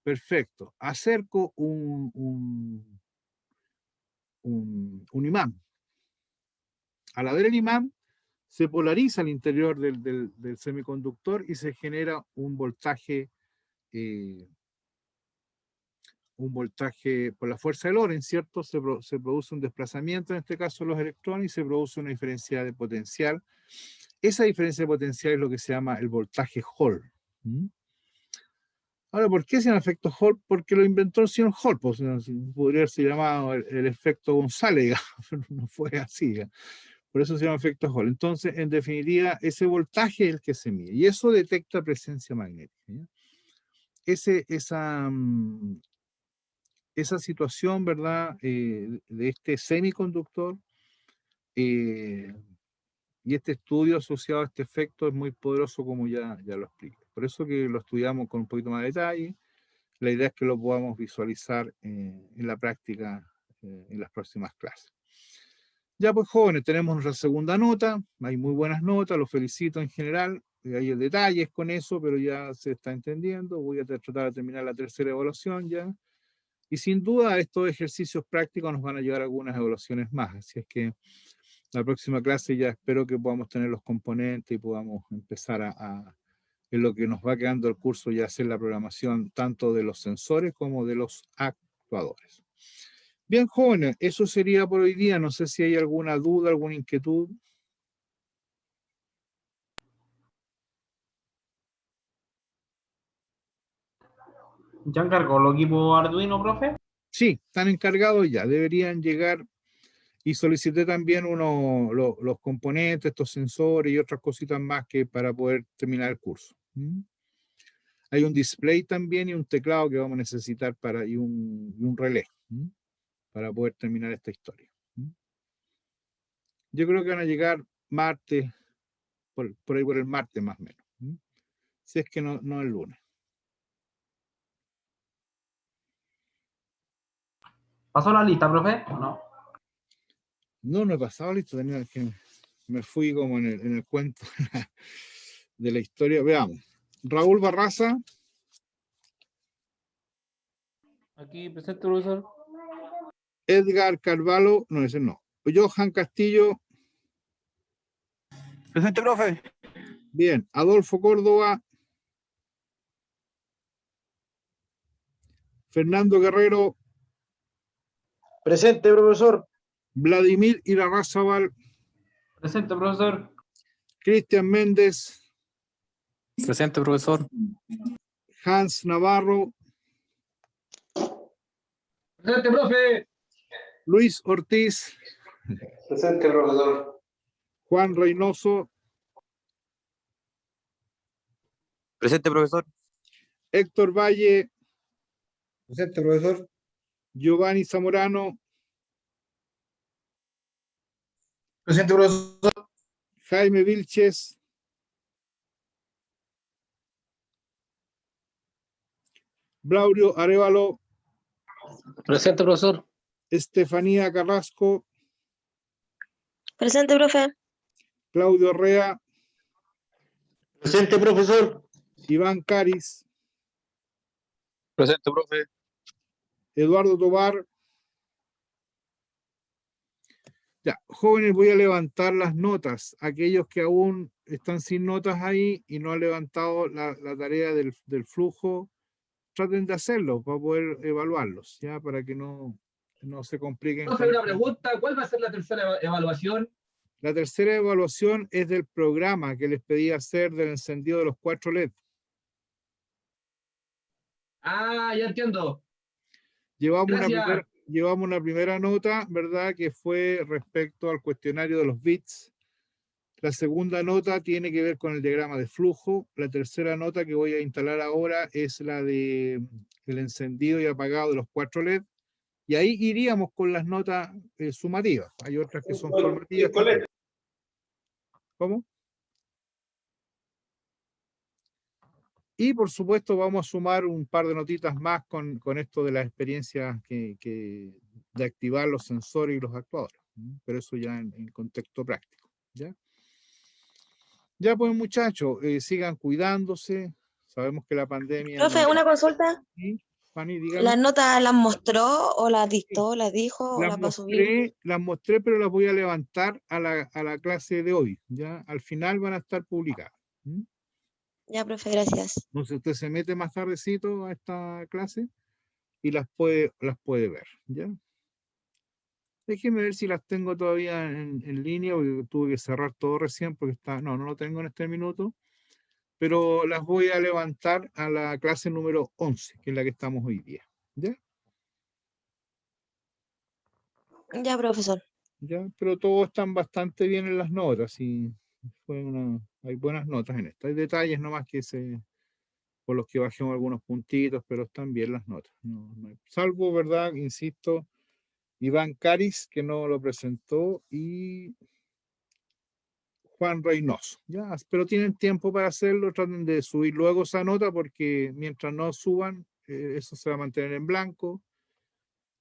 Perfecto, acerco un imán. Al haber el imán, se polariza al interior del semiconductor y se genera un voltaje por la fuerza de Lorentz, ¿cierto? Se produce un desplazamiento, en este caso de los electrones, y se produce una diferencia de potencial. Esa diferencia de potencial es lo que se llama el voltaje Hall. Ahora, ¿por qué se llama efecto Hall? Porque lo inventó el señor Hall, pues, podría haberse llamado el efecto González, digamos, no fue así, ¿ya? Por eso se llama efecto Hall. Entonces, en definitiva, ese voltaje es el que se mide, y eso detecta presencia magnética, ¿ya? Esa situación, ¿verdad?, de este semiconductor y este estudio asociado a este efecto es muy poderoso, como ya lo expliqué. Por eso que lo estudiamos con un poquito más de detalle. La idea es que lo podamos visualizar en la práctica en las próximas clases. Ya pues, jóvenes, tenemos nuestra segunda nota. Hay muy buenas notas, los felicito en general. Hay detalles con eso, pero ya se está entendiendo. Voy a tratar de terminar la tercera evaluación ya. Y sin duda estos ejercicios prácticos nos van a llevar a algunas evaluaciones más. Así es que la próxima clase ya espero que podamos tener los componentes y podamos empezar en lo que nos va quedando el curso, ya hacer la programación tanto de los sensores como de los actuadores. Bien, jóvenes, eso sería por hoy día. No sé si hay alguna duda, alguna inquietud. ¿Ya encargó los equipos Arduino, profe? Sí, están encargados ya, deberían llegar. Y solicité también los componentes, estos sensores y otras cositas más que para poder terminar el curso. Hay un display también y un teclado que vamos a necesitar y un relé para poder terminar esta historia. Yo creo que van a llegar martes, por ahí por el martes más o menos. Si es que no el lunes. ¿Pasó la lista, profe? ¿O no? No he pasado listo, tenía que me fui como en el cuento de la historia. Veamos. Raúl Barraza. Aquí presente, profesor. Edgar Carvalho, no, ese no. Johan Castillo. Presente, profe. Bien. Adolfo Córdoba. Fernando Guerrero. Presente, profesor. Vladimir Irarrázaval. Presente, profesor. Cristian Méndez. Presente, profesor. Hans Navarro. Presente, profe. Luis Ortiz. Presente, profesor. Juan Reynoso. Presente, profesor. Héctor Valle. Presente, profesor. Giovanni Zamorano. Presente, profesor. Jaime Vilches. Blaurio Arevalo. Presente, profesor. Estefanía Carrasco. Presente, profe. Claudio Rea. Presente, profesor. Iván Caris. Presente, profe. Eduardo Tobar. Ya, jóvenes, voy a levantar las notas. Aquellos que aún están sin notas ahí y no han levantado la tarea del flujo, traten de hacerlo para poder evaluarlos, ya, para que no se compliquen. Profe, una pregunta, ¿cuál va a ser la tercera evaluación? La tercera evaluación es del programa que les pedí hacer del encendido de los 4 LED. Ah, ya entiendo. Llevamos Gracias. una primera nota, ¿verdad? Que fue respecto al cuestionario de los bits. La segunda nota tiene que ver con el diagrama de flujo. La tercera nota que voy a instalar ahora es la de el encendido y apagado de los 4 LED. Y ahí iríamos con las notas sumativas. Hay otras que son formativas. ¿Cómo? Y por supuesto vamos a sumar un par de notitas más con esto de las experiencias de activar los sensores y los actuadores. Pero eso ya en contexto práctico. Ya pues muchachos, sigan cuidándose. Sabemos que la pandemia... Profe, una consulta. ¿Sí? Fanny, dígame. ¿Las notas las mostró o las dictó, las dijo o las va a subir? Las mostré, pero las voy a levantar a la clase de hoy. Ya al final van a estar publicadas. Ya, profe, gracias. Entonces usted se mete más tardecito a esta clase y las puede ver. ¿Ya? Déjeme ver si las tengo todavía en línea, porque tuve que cerrar todo recién porque está. No lo tengo en este minuto. Pero las voy a levantar a la clase número 11, que es la que estamos hoy día. ¿Ya? Ya, profesor. Ya, pero todos están bastante bien en las notas y hay buenas notas en esto. Hay detalles nomás por los que bajemos algunos puntitos, pero están bien las notas. Salvo, ¿verdad? Insisto, Iván Caris, que no lo presentó, y Juan Reynoso. Ya, pero tienen tiempo para hacerlo, traten de subir luego esa nota porque mientras no suban, eso se va a mantener en blanco.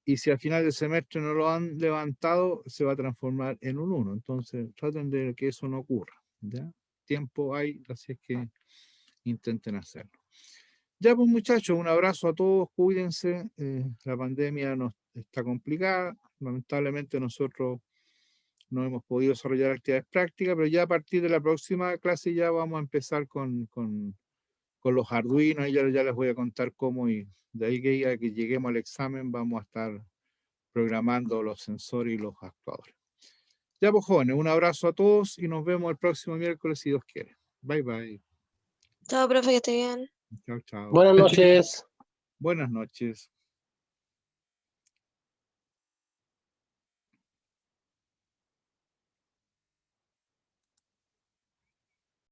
Y si al final del semestre no lo han levantado, se va a transformar en un 1. Entonces, traten de que eso no ocurra. ¿Ya? Tiempo hay, así es que intenten hacerlo. Ya, pues muchachos, un abrazo a todos, cuídense. La pandemia está complicada. Lamentablemente nosotros no hemos podido desarrollar actividades prácticas, pero ya a partir de la próxima clase ya vamos a empezar con los Arduino, y ya les voy a contar cómo, y de ahí que ya que lleguemos al examen vamos a estar programando los sensores y los actuadores. Ya pues jóvenes, un abrazo a todos y nos vemos el próximo miércoles si Dios quiere. Bye bye. Chao, profe, que esté bien. Chao, chao. Buenas noches. Buenas noches.